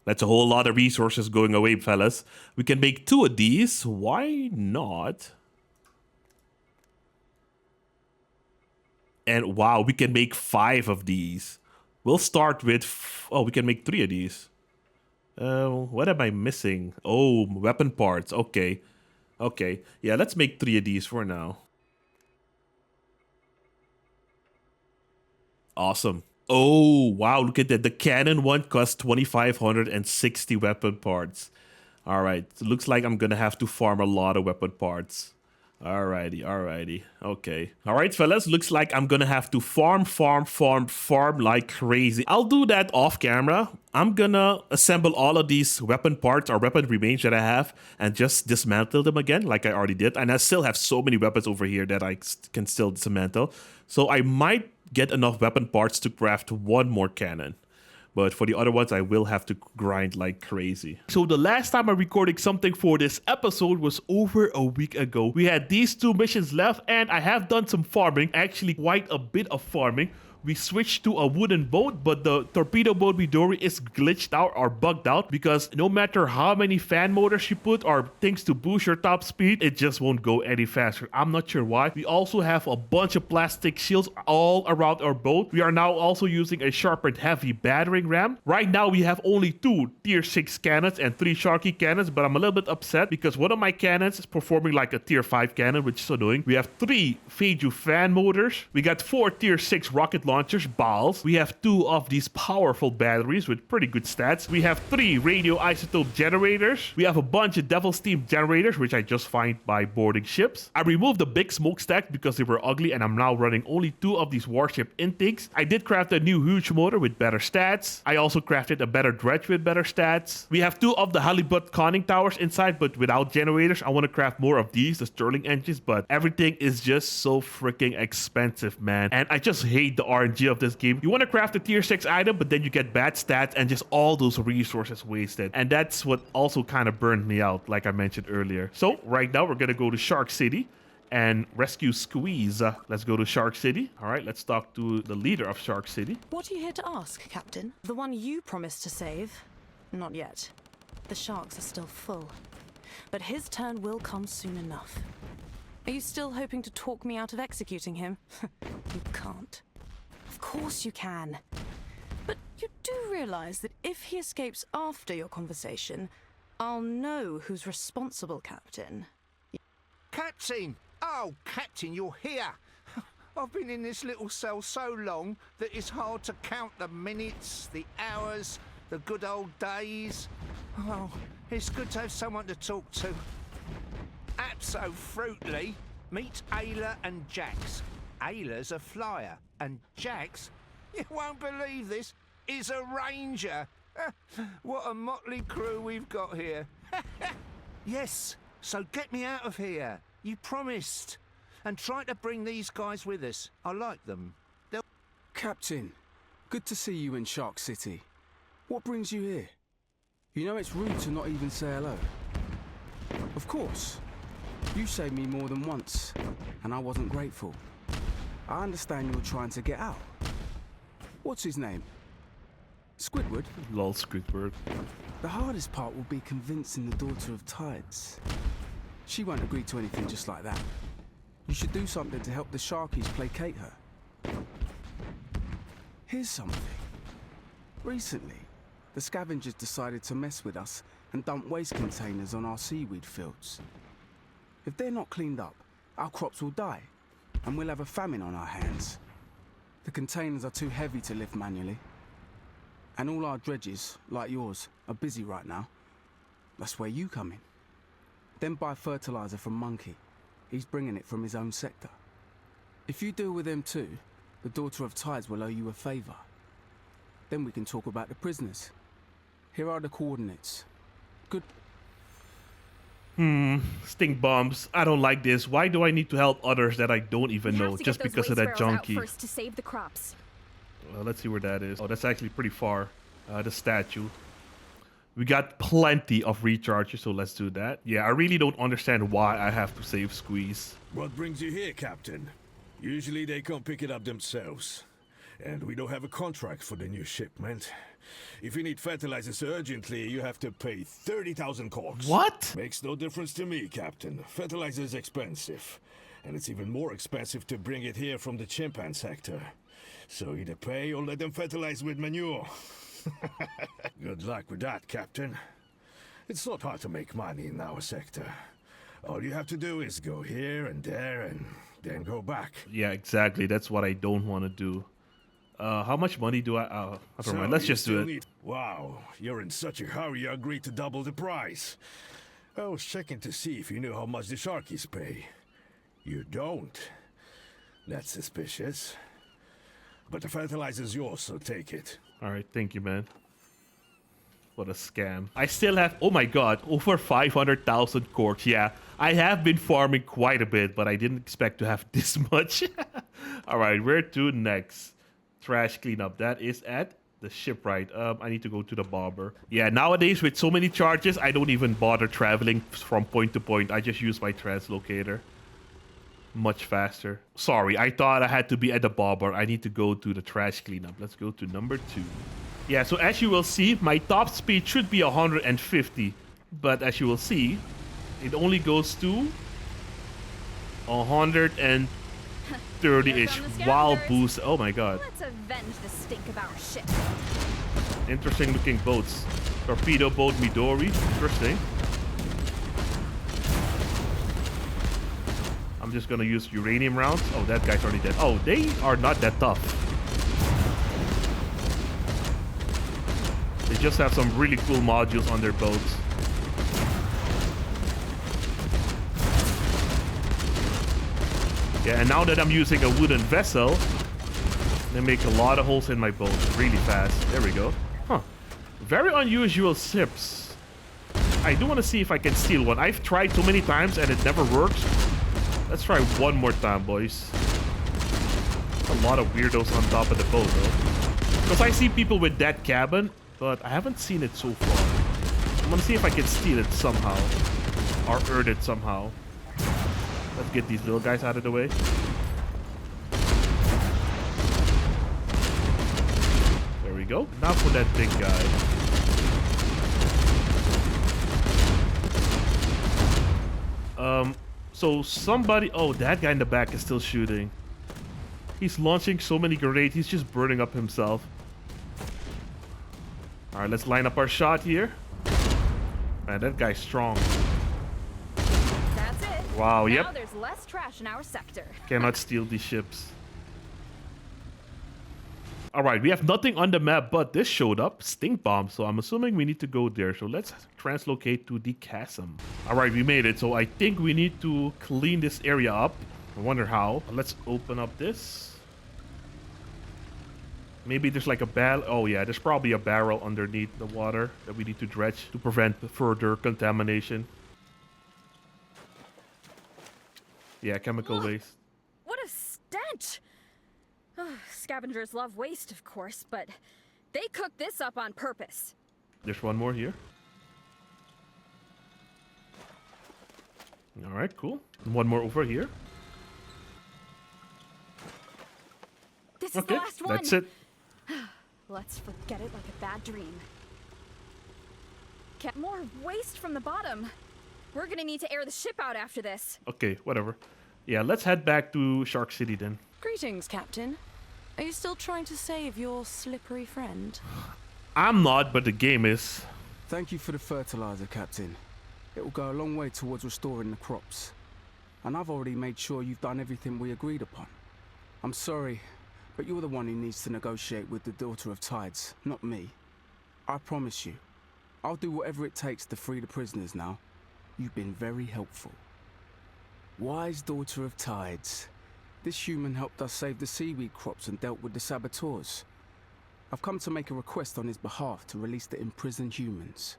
That's a whole lot of resources going away, fellas. We can make 2 of these. Why not? And wow, we can make 5 of these. We'll start with... oh, we can make 3 of these. What am I missing? Oh, weapon parts. Okay. Okay. Yeah, let's make 3 of these for now. Awesome. Oh, wow. Look at that. The cannon one costs 2,560 weapon parts. All right. So looks like I'm going to have to farm a lot of weapon parts. Alrighty. Okay. Alright, fellas. Looks like I'm gonna have to farm like crazy. I'll do that off camera. I'm gonna assemble all of these weapon parts or weapon remains that I have and just dismantle them again like I already did. And I still have so many weapons over here that I can still dismantle. So I might get enough weapon parts to craft one more cannon. But for the other ones, I will have to grind like crazy. So the last time I recorded something for this episode was over a week ago. We had these 2 missions left and I have done some farming, actually quite a bit of farming. We switched to a wooden boat, but the torpedo boat Midori is glitched out or bugged out because no matter how many fan motors you put or things to boost your top speed, it just won't go any faster. I'm not sure why. We also have a bunch of plastic shields all around our boat. We are now also using a sharpened heavy battering ram. Right now we have only 2 tier 6 cannons and 3 Sharky cannons, but I'm a little bit upset because one of my cannons is performing like a tier 5 cannon, which is annoying. We have 3 Feiju fan motors. We got 4 tier 6 rocket launchers, balls. We have 2 of these powerful batteries with pretty good stats. We have 3 radioisotope generators. We have a bunch of devil steam generators, which I just find by boarding ships. I removed the big smokestack because they were ugly and I'm now running only 2 of these warship intakes. I did craft a new huge motor with better stats. I also crafted a better dredge with better stats. We have 2 of the halibut conning towers inside, but without generators. I want to craft more of these, the Stirling engines, but everything is just so freaking expensive, man. And I just hate the RNG of this game. You want to craft a tier 6 item, but then you get bad stats and just all those resources wasted. And that's what also kind of burned me out, like I mentioned earlier. So right now we're going to go to Shark City and rescue Squeeze. Let's go to Shark City. All right, let's talk to the leader of Shark City. What are you here to ask, Captain? The one you promised to save? Not yet. The sharks are still full. But his turn will come soon enough. Are you still hoping to talk me out of executing him? You can't. Of course you can. But you do realize that if he escapes after your conversation, I'll know who's responsible, Captain. Captain! Oh, Captain, you're here! I've been in this little cell so long that it's hard to count the minutes, the hours, the good old days. Oh, it's good to have someone to talk to. Abso-fruitly, meet Ayla and Jax. Ayla's a flyer, and Jax, you won't believe this, is a ranger. What a motley crew we've got here. Yes, so get me out of here. You promised. And try to bring these guys with us. I like them. Captain, good to see you in Shark City. What brings you here? You know it's rude to not even say hello. Of course. You saved me more than once, and I wasn't grateful. I understand you were trying to get out. What's his name? Squidward? Lol, Squidward. The hardest part will be convincing the Daughter of Tides. She won't agree to anything just like that. You should do something to help the Sharkies placate her. Here's something. Recently, the scavengers decided to mess with us and dump waste containers on our seaweed fields. If they're not cleaned up, our crops will die, and we'll have a famine on our hands. The containers are too heavy to lift manually. And all our dredges, like yours, are busy right now. That's where you come in. Then buy fertilizer from Monkey. He's bringing it from his own sector. If you deal with them too, the Daughter of Tides will owe you a favor. Then we can talk about the prisoners. Here are the coordinates. Good. Stink bombs. I don't like this. Why do I need to help others that I don't even know just because of that junkie? First to save the crops. Let's see where that is. Oh, that's actually pretty far. The statue. We got plenty of recharges, so let's do that. Yeah, I really don't understand why I have to save Squeeze. What brings you here, Captain? Usually they come pick it up themselves. And we don't have a contract for the new shipment. If you need fertilizers urgently, you have to pay 30,000 corks. What? Makes no difference to me, Captain. Fertilizer is expensive. And it's even more expensive to bring it here from the chimpan sector. So either pay or let them fertilize with manure. Good luck with that, Captain. It's not hard to make money in our sector. All you have to do is go here and there and then go back. Yeah, exactly. That's what I don't want to do. How much money do I... never mind. Let's just do it. Wow, you're in such a hurry you agreed to double the price. I was checking to see if you knew how much the Sharkies pay. You don't. That's suspicious. But the fertilizer's yours, so take it. Alright, thank you, man. What a scam. I still have, oh my god, over 500,000 corks. Yeah, I have been farming quite a bit, but I didn't expect to have this much. Alright, where to next? Trash cleanup. That is at the shipwright. I need to go to the bobber. Yeah, nowadays with so many charges, I don't even bother traveling from point to point. I just use my translocator. Much faster. Sorry, I thought I had to be at the bobber. I need to go to the trash cleanup. Let's go to number 2. Yeah, so as you will see, my top speed should be 150. But as you will see, it only goes to 130-ish while boost. Oh my god. Let's avenge the stink of our ship. Interesting looking boats. Torpedo boat Midori. Interesting. I'm just gonna use uranium rounds. Oh, that guy's already dead. Oh, they are not that tough. They just have some really cool modules on their boats. Yeah, and now that I'm using a wooden vessel, they make a lot of holes in my boat really fast. There we go. Huh. Very unusual ships. I do want to see if I can steal one. I've tried so many times and it never works. Let's try one more time, boys. A lot of weirdos on top of the boat, though. Because I see people with that cabin, but I haven't seen it so far. I'm gonna see if I can steal it somehow. Or earn it somehow. Let's get these little guys out of the way. There we go. Now for that big guy. So somebody... Oh, that guy in the back is still shooting. He's launching so many grenades. He's just burning up himself. Alright, let's line up our shot here. Man, that guy's strong. That's it. Wow, yep. Now there's less trash in our sector. Cannot steal these ships. Alright, we have nothing on the map, but this showed up. Stink bomb. So I'm assuming we need to go there. So let's translocate to the chasm. Alright, we made it. So I think we need to clean this area up. I wonder how. Let's open up this. Maybe there's like a barrel. Oh yeah, there's probably a barrel underneath the water that we need to dredge to prevent further contamination. Yeah, chemical waste. What a stench! Scavengers love waste, of course, but they cooked this up on purpose. There's one more here. All right, cool. And one more over here. This is the last one. That's it. Let's forget it like a bad dream. Get more waste from the bottom. We're gonna need to air the ship out after this. Okay, whatever. Yeah, let's head back to Shark City then. Greetings, Captain. Are you still trying to save your slippery friend? I'm not, but the game is. Thank you for the fertilizer, Captain. It will go a long way towards restoring the crops. And I've already made sure you've done everything we agreed upon. I'm sorry, but you're the one who needs to negotiate with the Daughter of Tides, not me. I promise you, I'll do whatever it takes to free the prisoners now. You've been very helpful. Wise Daughter of Tides. This human helped us save the seaweed crops and dealt with the saboteurs. I've come to make a request on his behalf to release the imprisoned humans.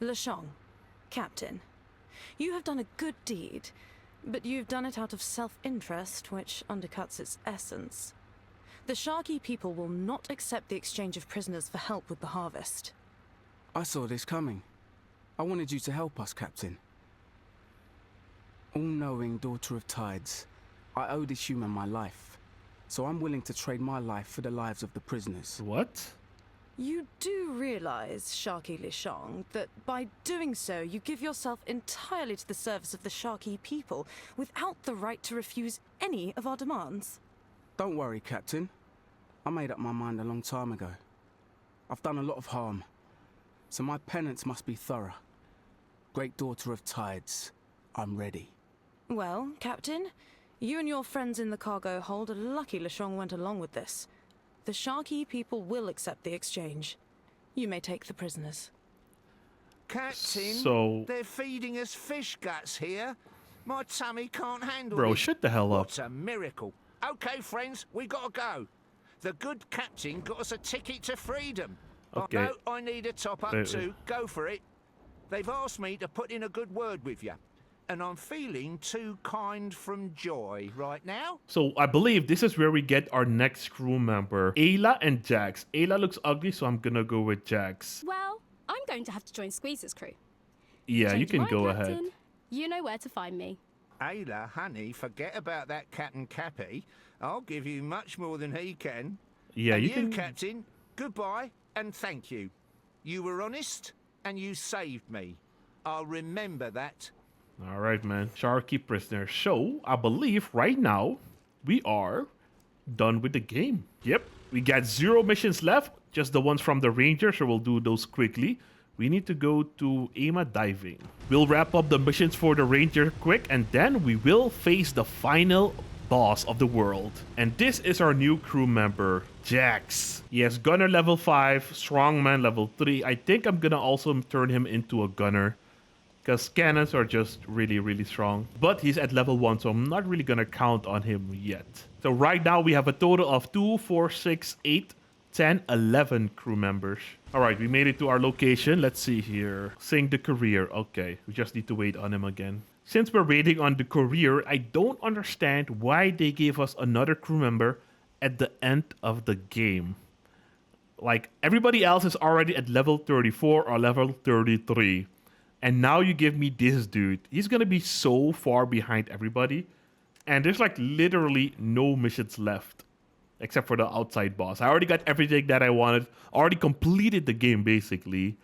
Lashong, Captain, you have done a good deed, but you've done it out of self-interest, which undercuts its essence. The Sharky people will not accept the exchange of prisoners for help with the harvest. I saw this coming. I wanted you to help us, Captain. All-knowing daughter of tides, I owe this human my life, so I'm willing to trade my life for the lives of the prisoners. What? You do realize, Sharky Lishong, that by doing so, you give yourself entirely to the service of the Sharky people without the right to refuse any of our demands. Don't worry, Captain. I made up my mind a long time ago. I've done a lot of harm, so my penance must be thorough. Great daughter of tides, I'm ready. Well, Captain, you and your friends in the cargo hold are lucky Lishong went along with this. The Sharky people will accept the exchange. You may take the prisoners. Captain, So- they're feeding us fish guts here. My tummy can't handle Bro, it. shut the hell up. What's a miracle. Okay, friends, we gotta go. The good captain got us a ticket to freedom. Okay. I know I need a top-up Wait, too. Go for it. They've asked me to put in a good word with you. And I'm feeling too kind from joy right now. So I believe this is where we get our next crew member, Ayla and Jax. Ayla looks ugly, so I'm gonna go with Jax. Well, I'm going to have to join Squeeze's crew. Yeah, you can JBRider, go Captain. ahead. You know where to find me. Ayla, honey, forget about that Captain Cappy. I'll give you much more than he can. Yeah, and you you, can. Captain, goodbye and thank you. You were honest and you saved me. I'll remember that. All right, man. Sharky prisoner. So I believe right now we are done with the game. Yep, we got 0 missions left, just the ones from the Ranger, so we'll do those quickly. We need to go to Ema diving. We'll wrap up the missions for the Ranger quick, and then we will face the final boss of the world. And this is our new crew member, Jax. He has gunner level 5, strongman level 3. I think I'm gonna also turn him into a gunner, because cannons are just really, really strong. But he's at level 1, so I'm not really gonna count on him yet. So right now we have a total of 2, 4, 6, 8, 10, 11 crew members. Alright, we made it to our location. Let's see here. Sing the career. Okay, we just need to wait on him again. Since we're waiting on the career, I don't understand why they gave us another crew member at the end of the game. Like, everybody else is already at level 34 or level 33. And now you give me this dude. He's gonna be so far behind everybody. And there's like literally no missions left. Except for the outside boss. I already got everything that I wanted. Already completed the game, basically.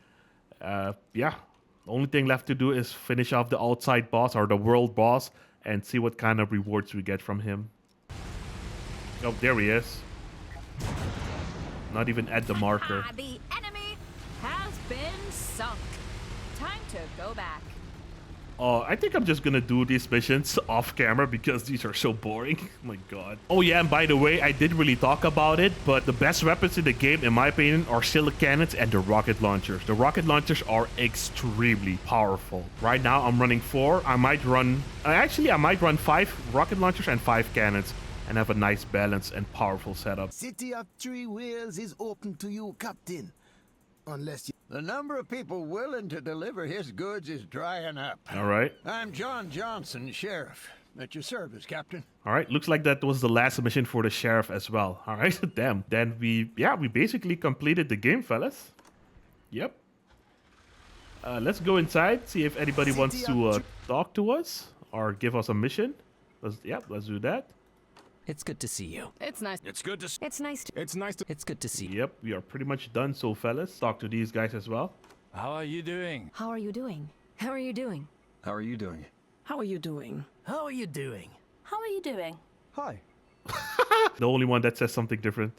Yeah. The only thing left to do is finish off the outside boss or the world boss. And see what kind of rewards we get from him. Oh, there he is. Not even at the marker. The enemy has been sunk. Time to go back. I think I'm just gonna do these missions off camera because these are so boring. Oh my god. Oh yeah, and by the way, I didn't really talk about it, but the best weapons in the game, in my opinion, are still the cannons and the rocket launchers. The rocket launchers are extremely powerful. Right now, I'm running 4. I might run 5 rocket launchers and 5 cannons and have a nice balance and powerful setup. City of Three Wheels is open to you, Captain. Unless you... The number of people willing to deliver his goods is drying up. All right. I'm John Johnson, Sheriff. At your service, Captain. All right, looks like that was the last mission for the sheriff as well. All right, damn. Then we basically completed the game, fellas. Yep. Let's go inside, see if anybody wants to talk to us or give us a mission. Let's do that. It's good to see you. It's nice. It's good to see. It's nice to... It's good to see you. Yep, we are pretty much done, so fellas. Talk to these guys as well. How are you doing? How are you doing? How are you doing? How are you doing? How are you doing? How are you doing? How are you doing? Hi. The only one that says something different.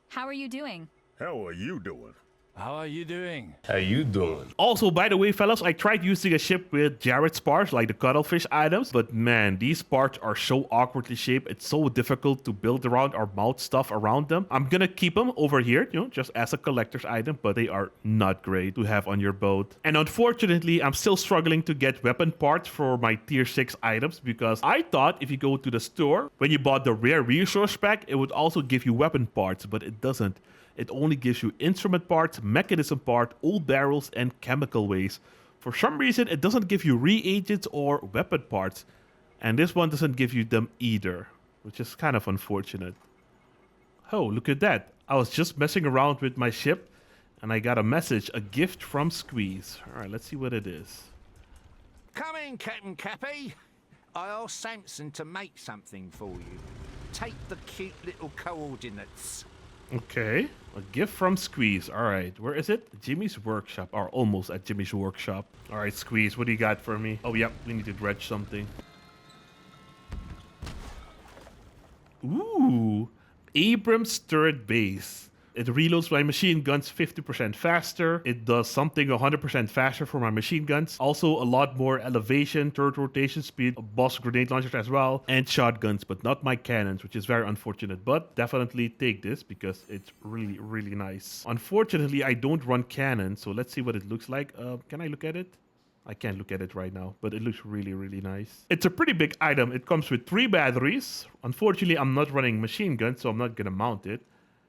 How are you doing? How are you doing? How are you doing? How you doing? Also, by the way, fellas, I tried using a ship with Jared's parts, like the cuttlefish items, but man, these parts are so awkwardly shaped. It's so difficult to build around or mount stuff around them. I'm gonna keep them over here, just as a collector's item, but they are not great to have on your boat. And unfortunately, I'm still struggling to get weapon parts for my tier 6 items because I thought if you go to the store, when you bought the rare resource pack, it would also give you weapon parts, but it doesn't. It only gives you instrument parts, mechanism part, old barrels, and chemical waste. For some reason, it doesn't give you reagents or weapon parts. And this one doesn't give you them either, which is kind of unfortunate. Oh, look at that. I was just messing around with my ship and I got a message, a gift from Squeeze. All right, let's see what it is. Come in, Captain Cappy. I asked Samson to make something for you. Take the cute little coordinates. Okay, a gift from Squeeze. All right, where is it? Jimmy's workshop, or almost at Jimmy's workshop. All right, Squeeze, what do you got for me? Oh, yep, we need to dredge something. Ooh, Abrams turret base. It reloads my machine guns 50% faster. It does something 100% faster for my machine guns. Also a lot more elevation, turret rotation speed, boss grenade launchers as well, and shotguns, but not my cannons, which is very unfortunate. But definitely take this because it's really, really nice. Unfortunately, I don't run cannons, so let's see what it looks like. Can I look at it? I can't look at it right now, but it looks really, really nice. It's a pretty big item. It comes with 3 batteries. Unfortunately, I'm not running machine guns, so I'm not gonna mount it.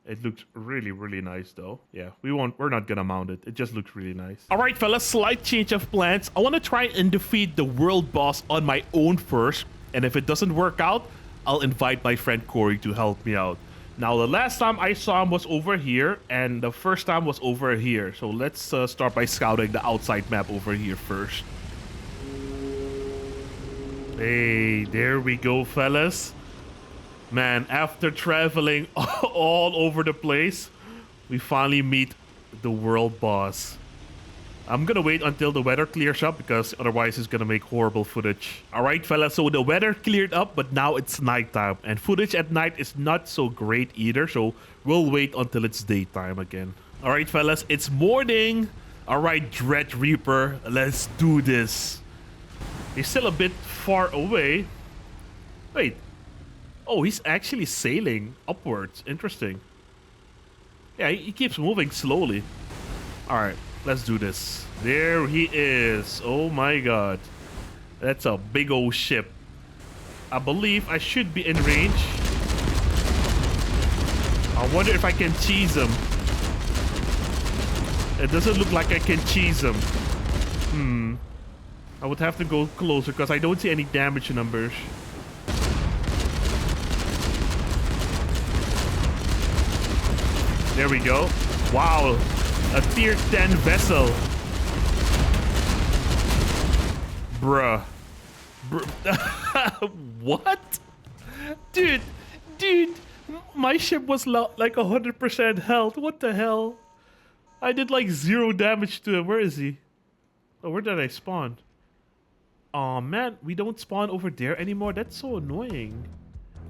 It looks really, really nice though. Yeah, we're not gonna mount it. It just looks really nice. All right, fellas, slight change of plans. I want to try and defeat the world boss on my own first. And if it doesn't work out, I'll invite my friend Corey to help me out. Now, the last time I saw him was over here, and the first time was over here. So let's start by scouting the outside map over here first. Hey, there we go, fellas. Man, after traveling all over the place, we finally meet the world boss. I'm gonna wait until the weather clears up because otherwise it's gonna make horrible footage. Alright, fellas, so the weather cleared up, but now it's nighttime. And footage at night is not so great either, so we'll wait until it's daytime again. Alright, fellas, it's morning. Alright, Dread Reaper, let's do this. He's still a bit far away. Wait. Oh, he's actually sailing upwards. Interesting. Yeah, he keeps moving slowly. Alright, let's do this. There he is. Oh my god. That's a big old ship. I believe I should be in range. I wonder if I can cheese him. It doesn't look like I can cheese him. I would have to go closer because I don't see any damage numbers. There we go. Wow. A tier 10 vessel. Bruh. What? Dude. My ship was like 100% health. What the hell? I did like 0 damage to him. Where is he? Oh, where did I spawn? Aw, man. We don't spawn over there anymore. That's so annoying.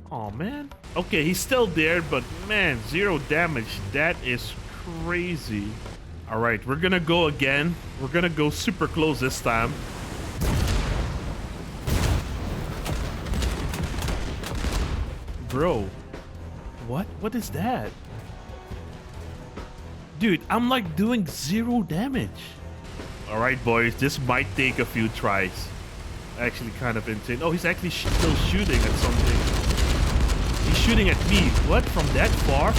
Oh man. Okay, he's still there, but man, 0 damage. That is crazy. All right, we're gonna go again. We're gonna go super close this time. Bro, what is that? Dude, I'm like doing 0 damage. All right, boys, this might take a few tries. Actually kind of insane. Oh, he's actually still shooting at something. He's shooting at me. What? From that far?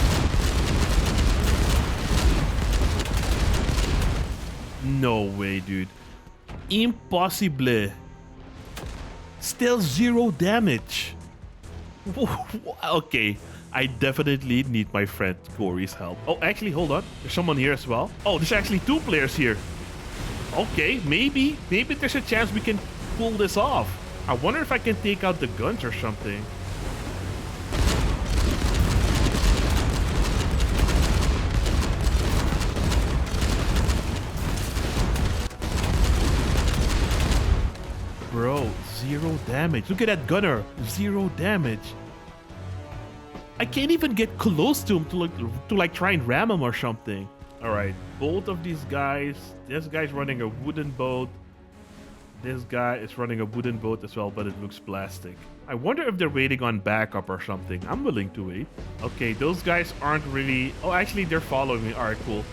No way, dude. Impossible. Still 0 damage. Okay. I definitely need my friend Corey's help. Oh, actually, hold on. There's someone here as well. Oh, there's actually 2 players here. Okay, maybe there's a chance we can pull this off. I wonder if I can take out the guns or something. Bro, 0 damage. Look at that gunner. 0 damage. I can't even get close to him to like try and ram him or something. All right, both of these guys. This guy's running a wooden boat. This guy is running a wooden boat as well, but it looks plastic. I wonder if they're waiting on backup or something. I'm willing to wait. Okay, those guys aren't really... Oh, actually, they're following me. All right, cool.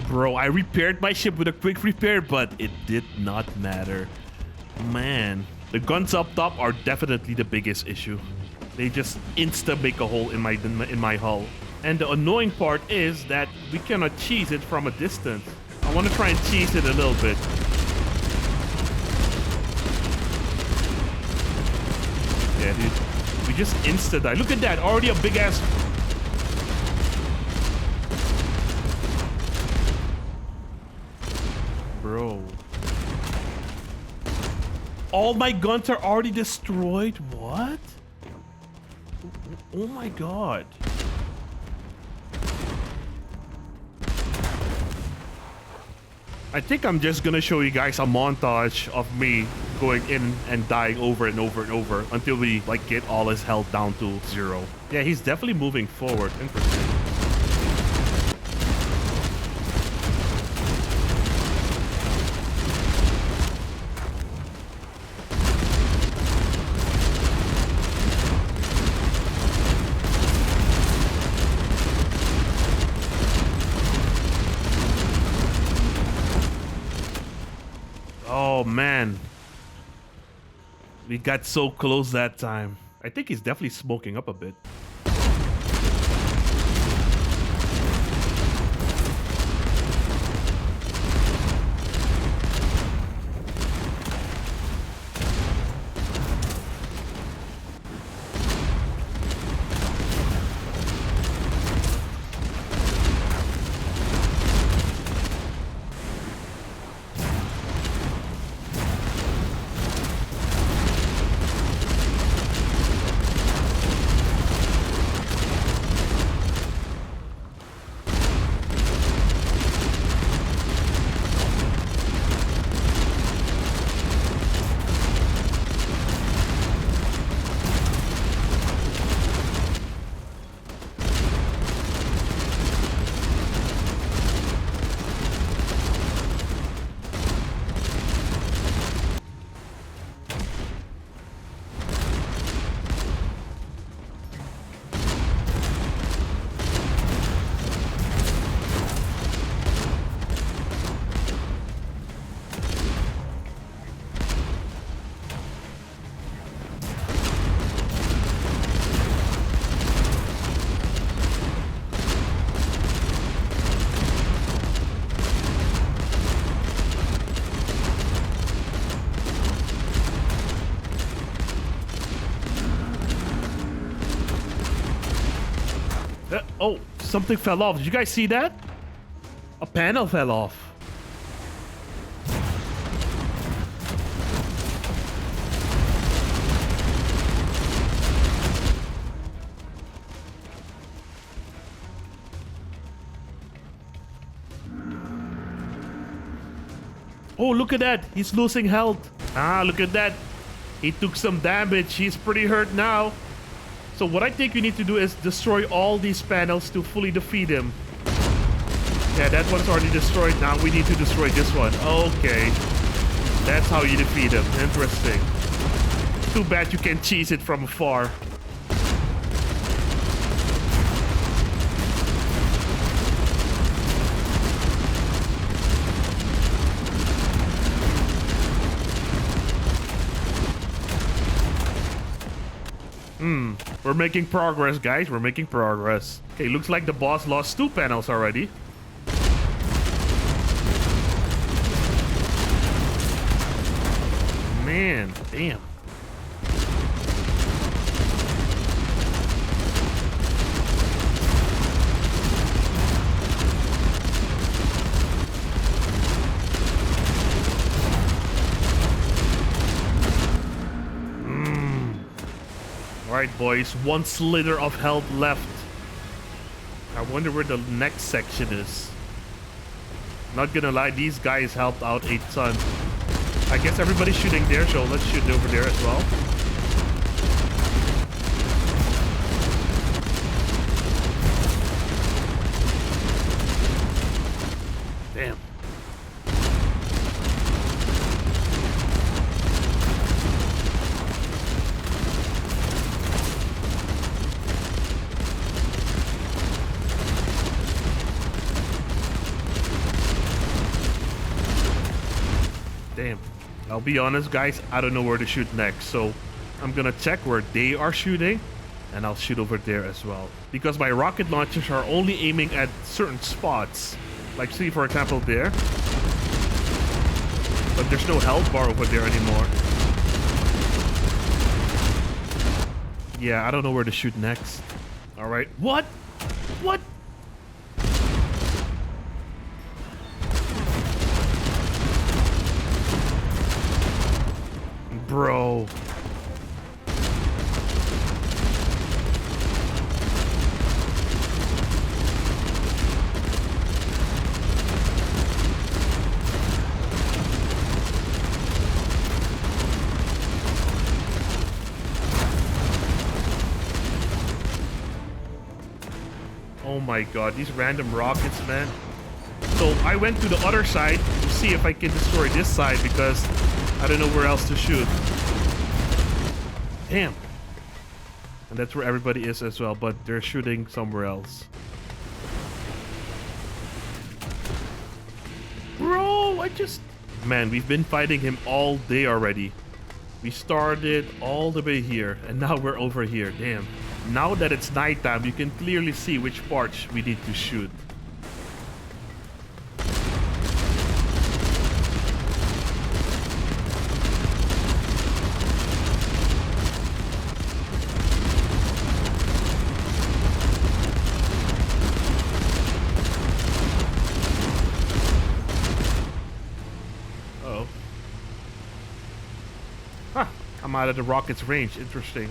Bro, I repaired my ship with a quick repair, but it did not matter. Man, the guns up top are definitely the biggest issue. They just insta make a hole in my hull. And the annoying part is that we cannot cheese it from a distance. I want to try and cheese it a little bit. there, dude. We just insta-die. Look at that. Already a big-ass... Bro. All my guns are already destroyed? What? Oh my god. I think I'm just gonna show you guys a montage of me going in and dying over and over and over until we like get all his health down to 0. Yeah, he's definitely moving forward. Interesting. Oh man, we got so close that time. I think he's definitely smoking up a bit. Oh, something fell off. Did you guys see that? A panel fell off. Oh, look at that. He's losing health. Ah, look at that. He took some damage. He's pretty hurt now. So what I think we need to do is destroy all these panels to fully defeat him. Yeah, that one's already destroyed. Now we need to destroy this one. Okay. That's how you defeat him. Interesting. Too bad you can cheese it from afar. We're making progress, guys. We're making progress. Okay, looks like the boss lost 2 panels already. Man, damn. Alright, boys, 1 slither of health left. I wonder where the next section is. Not gonna lie, these guys helped out a ton. I guess everybody's shooting there, so let's shoot over there as well. Damn. Damn. I'll be honest, guys, I don't know where to shoot next, so I'm gonna check where they are shooting, and I'll shoot over there as well. Because my rocket launchers are only aiming at certain spots. Like, see, for example, there. But there's no health bar over there anymore. Yeah, I don't know where to shoot next. All right. What? What? Bro. Oh my god, these random rockets, man. So I went to the other side to see if I can destroy this side because I don't know where else to shoot. Damn. And that's where everybody is as well, but they're shooting somewhere else. Bro, Man, we've been fighting him all day already. We started all the way here, and now we're over here. Damn. Now that it's nighttime, you can clearly see which parts we need to shoot. Uh-oh. Huh. I'm out of the rocket's range. Interesting.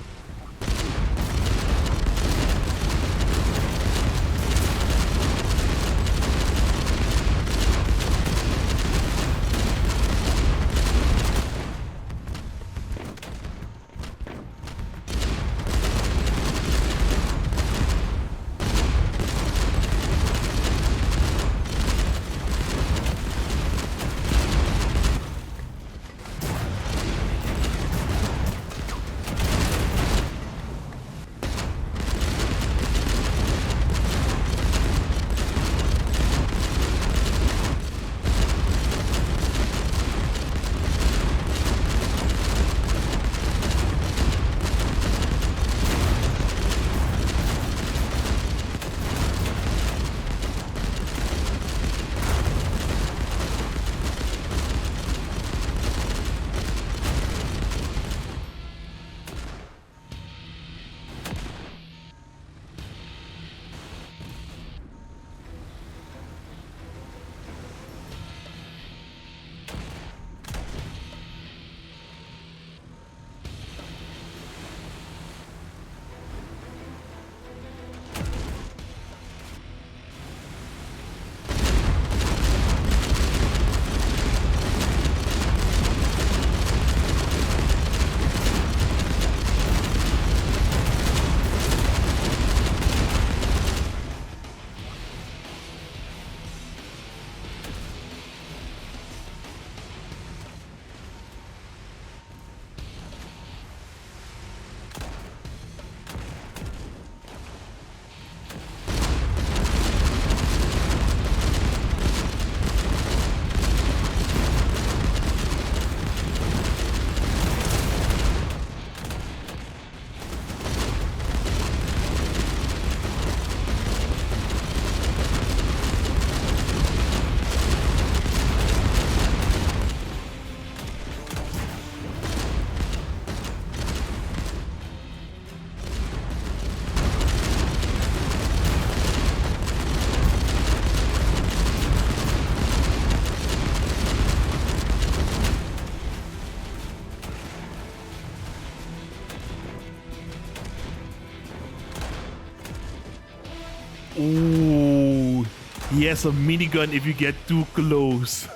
Ooh, he has a minigun if you get too close.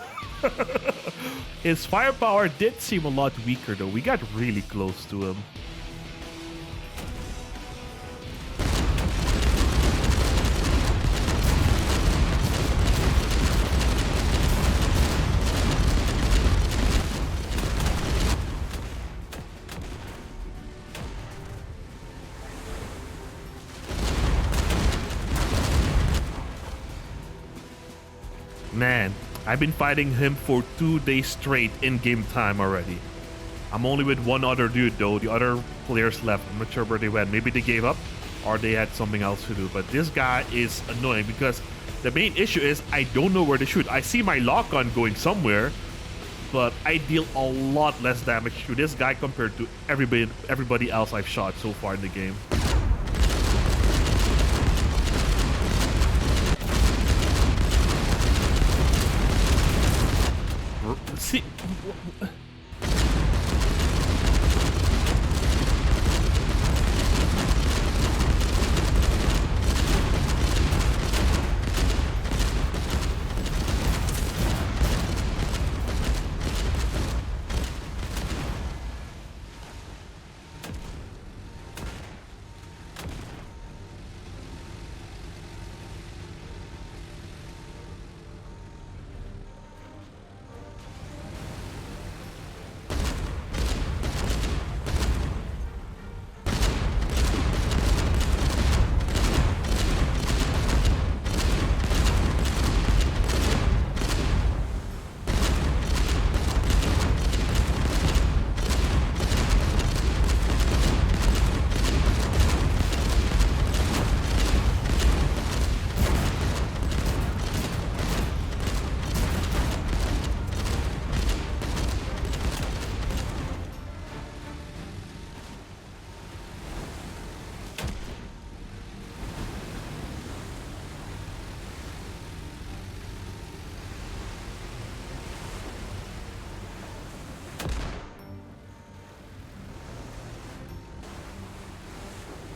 His firepower did seem a lot weaker though. We got really close to him. Man, I've been fighting him for 2 days straight in game time already. I'm only with one other dude though. The other players left. I'm not sure where they went. Maybe they gave up or they had something else to do. But this guy is annoying because the main issue is I don't know where to shoot. I see my lock-on going somewhere, but I deal a lot less damage to this guy compared to everybody else I've shot so far in the game. See.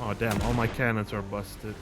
Oh damn, all my cannons are busted.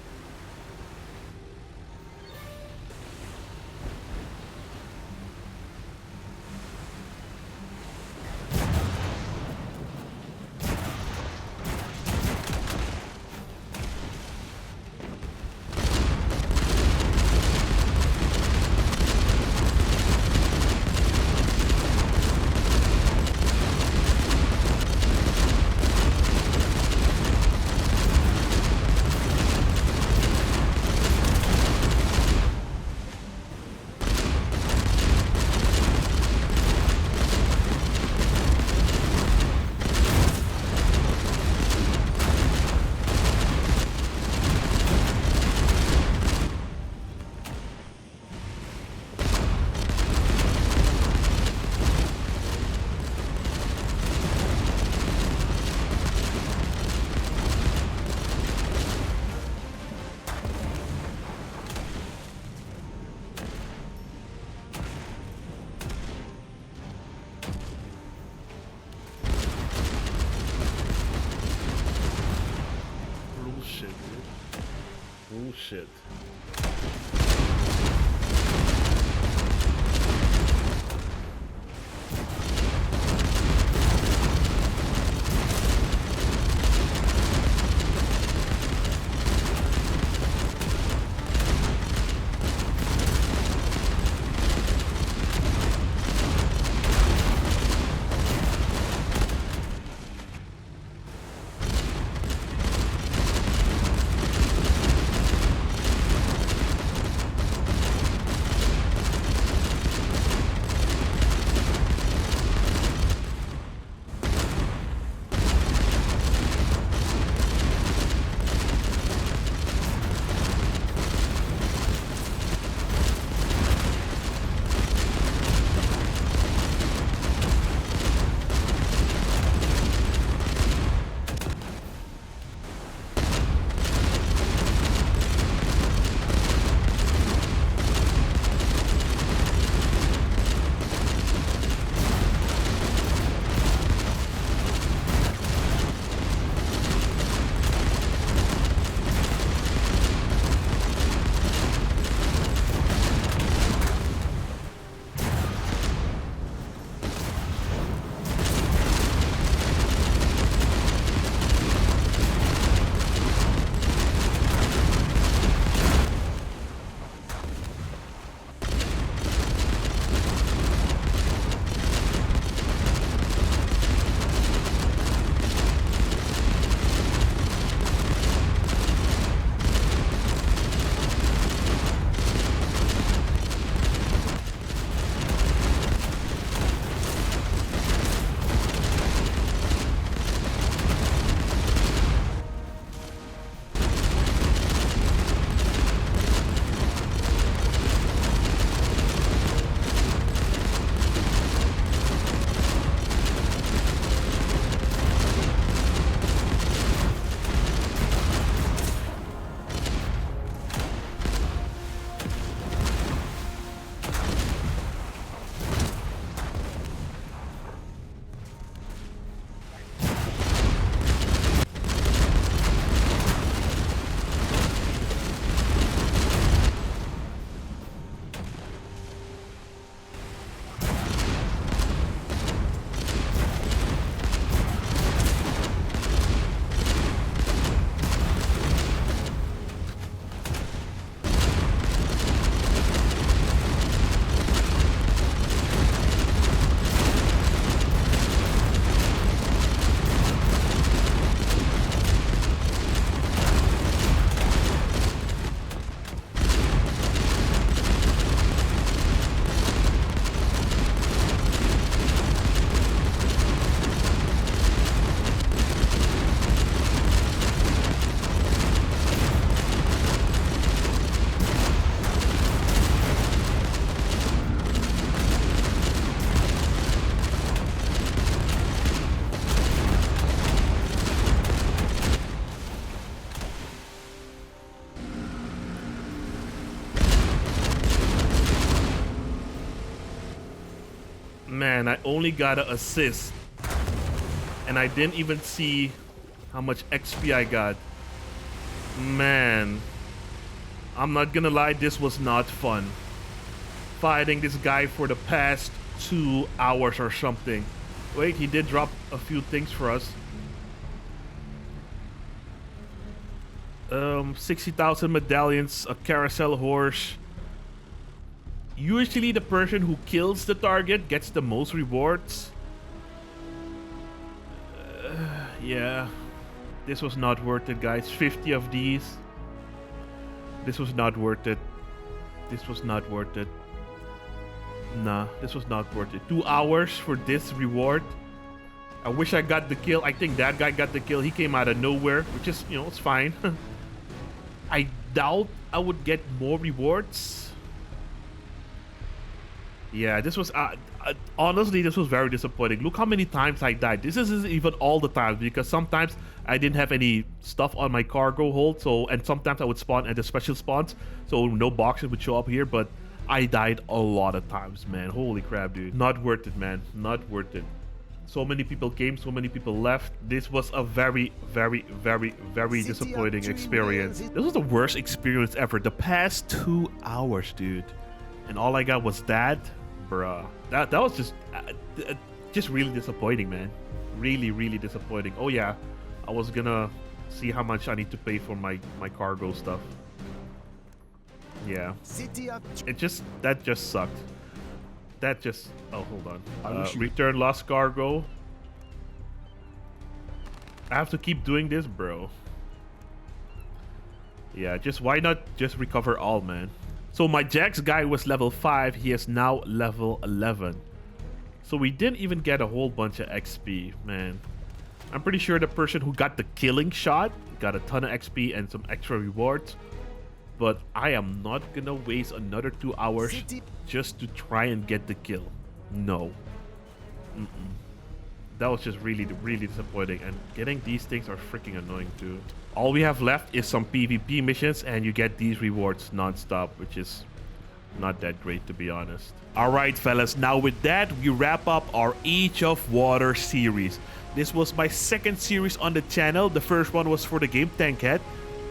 Bullshit. Man, I only got an assist. And I didn't even see how much XP I got. Man. I'm not gonna lie, this was not fun. Fighting this guy for the past 2 hours or something. Wait, he did drop a few things for us. 60,000 medallions, a carousel horse. Usually the person who kills the target gets the most rewards. Yeah. This was not worth it, guys. 50 of these. This was not worth it. This was not worth it. Nah, this was not worth it. 2 hours for this reward. I wish I got the kill. I think that guy got the kill. He came out of nowhere, which is, you know, it's fine. I doubt I would get more rewards. Yeah, this was... honestly, this was very disappointing. Look how many times I died. This isn't even all the times, because sometimes I didn't have any stuff on my cargo hold, so, and sometimes I would spawn at the special spawns, so no boxes would show up here, but I died a lot of times, man. Holy crap, dude. Not worth it, man. Not worth it. So many people came, so many people left. This was a very, very, very, very disappointing experience. This was the worst experience ever. The past 2 hours, dude. And all I got was that. Bruh. That was just really disappointing, man. Really, really disappointing. Oh yeah, I was gonna see how much I need to pay for my cargo stuff. Yeah. That just sucked. That just... Oh, hold on. Return lost cargo. I have to keep doing this, bro. Yeah, just why not just recover all, man? So my Jax guy was level 5. He is now level 11. So we didn't even get a whole bunch of XP, man. I'm pretty sure the person who got the killing shot got a ton of XP and some extra rewards. But I am not gonna waste another 2 hours just to try and get the kill. No. That was just really, really disappointing. And getting these things are freaking annoying too. All we have left is some PvP missions, and you get these rewards non-stop, which is not that great, to be honest. All right, fellas. Now with that, we wrap up our Age of Water series. This was my second series on the channel. The first one was for the game Tankhead,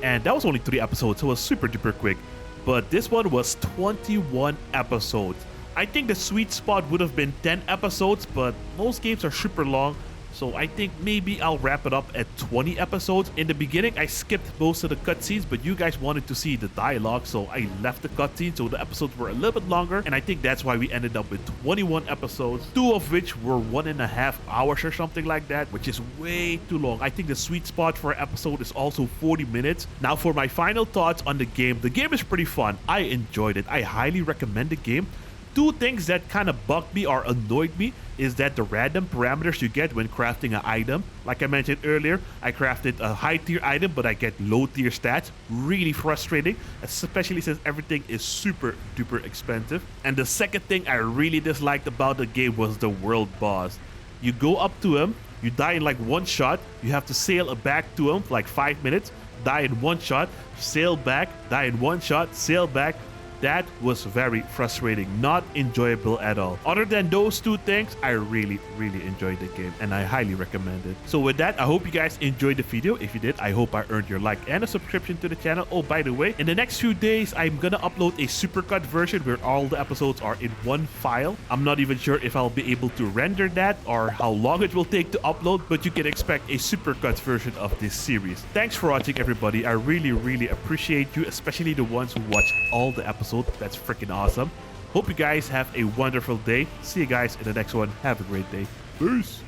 and that was only 3 episodes, so it was super duper quick. But this one was 21 episodes. I think the sweet spot would have been 10 episodes, but most games are super long. So I think maybe I'll wrap it up at 20 episodes. In the beginning, I skipped most of the cutscenes, but you guys wanted to see the dialogue, so I left the cutscenes, so the episodes were a little bit longer. And I think that's why we ended up with 21 episodes, 2 of which were 1.5 hours or something like that, which is way too long. I think the sweet spot for an episode is also 40 minutes. Now for my final thoughts on the game. The game is pretty fun. I enjoyed it. I highly recommend the game. 2 things that kind of bugged me or annoyed me is that the random parameters you get when crafting an item. Like I mentioned earlier, I crafted a high tier item, but I get low tier stats. Really frustrating, especially since everything is super duper expensive. And the second thing I really disliked about the game was the world boss. You go up to him, you die in like 1 shot, you have to sail back to him for like 5 minutes, die in 1 shot, sail back, die in 1 shot, sail back. That was very frustrating, not enjoyable at all. Other than those 2 things, I really, really enjoyed the game and I highly recommend it. So with that, I hope you guys enjoyed the video. If you did, I hope I earned your like and a subscription to the channel. Oh, by the way, in the next few days, I'm gonna upload a supercut version where all the episodes are in 1 file. I'm not even sure if I'll be able to render that or how long it will take to upload, but you can expect a supercut version of this series. Thanks for watching, everybody. I really, really appreciate you, especially the ones who watch all the episodes. That's freaking awesome. Hope you guys have a wonderful day. See you guys in the next one. Have a great day. Peace.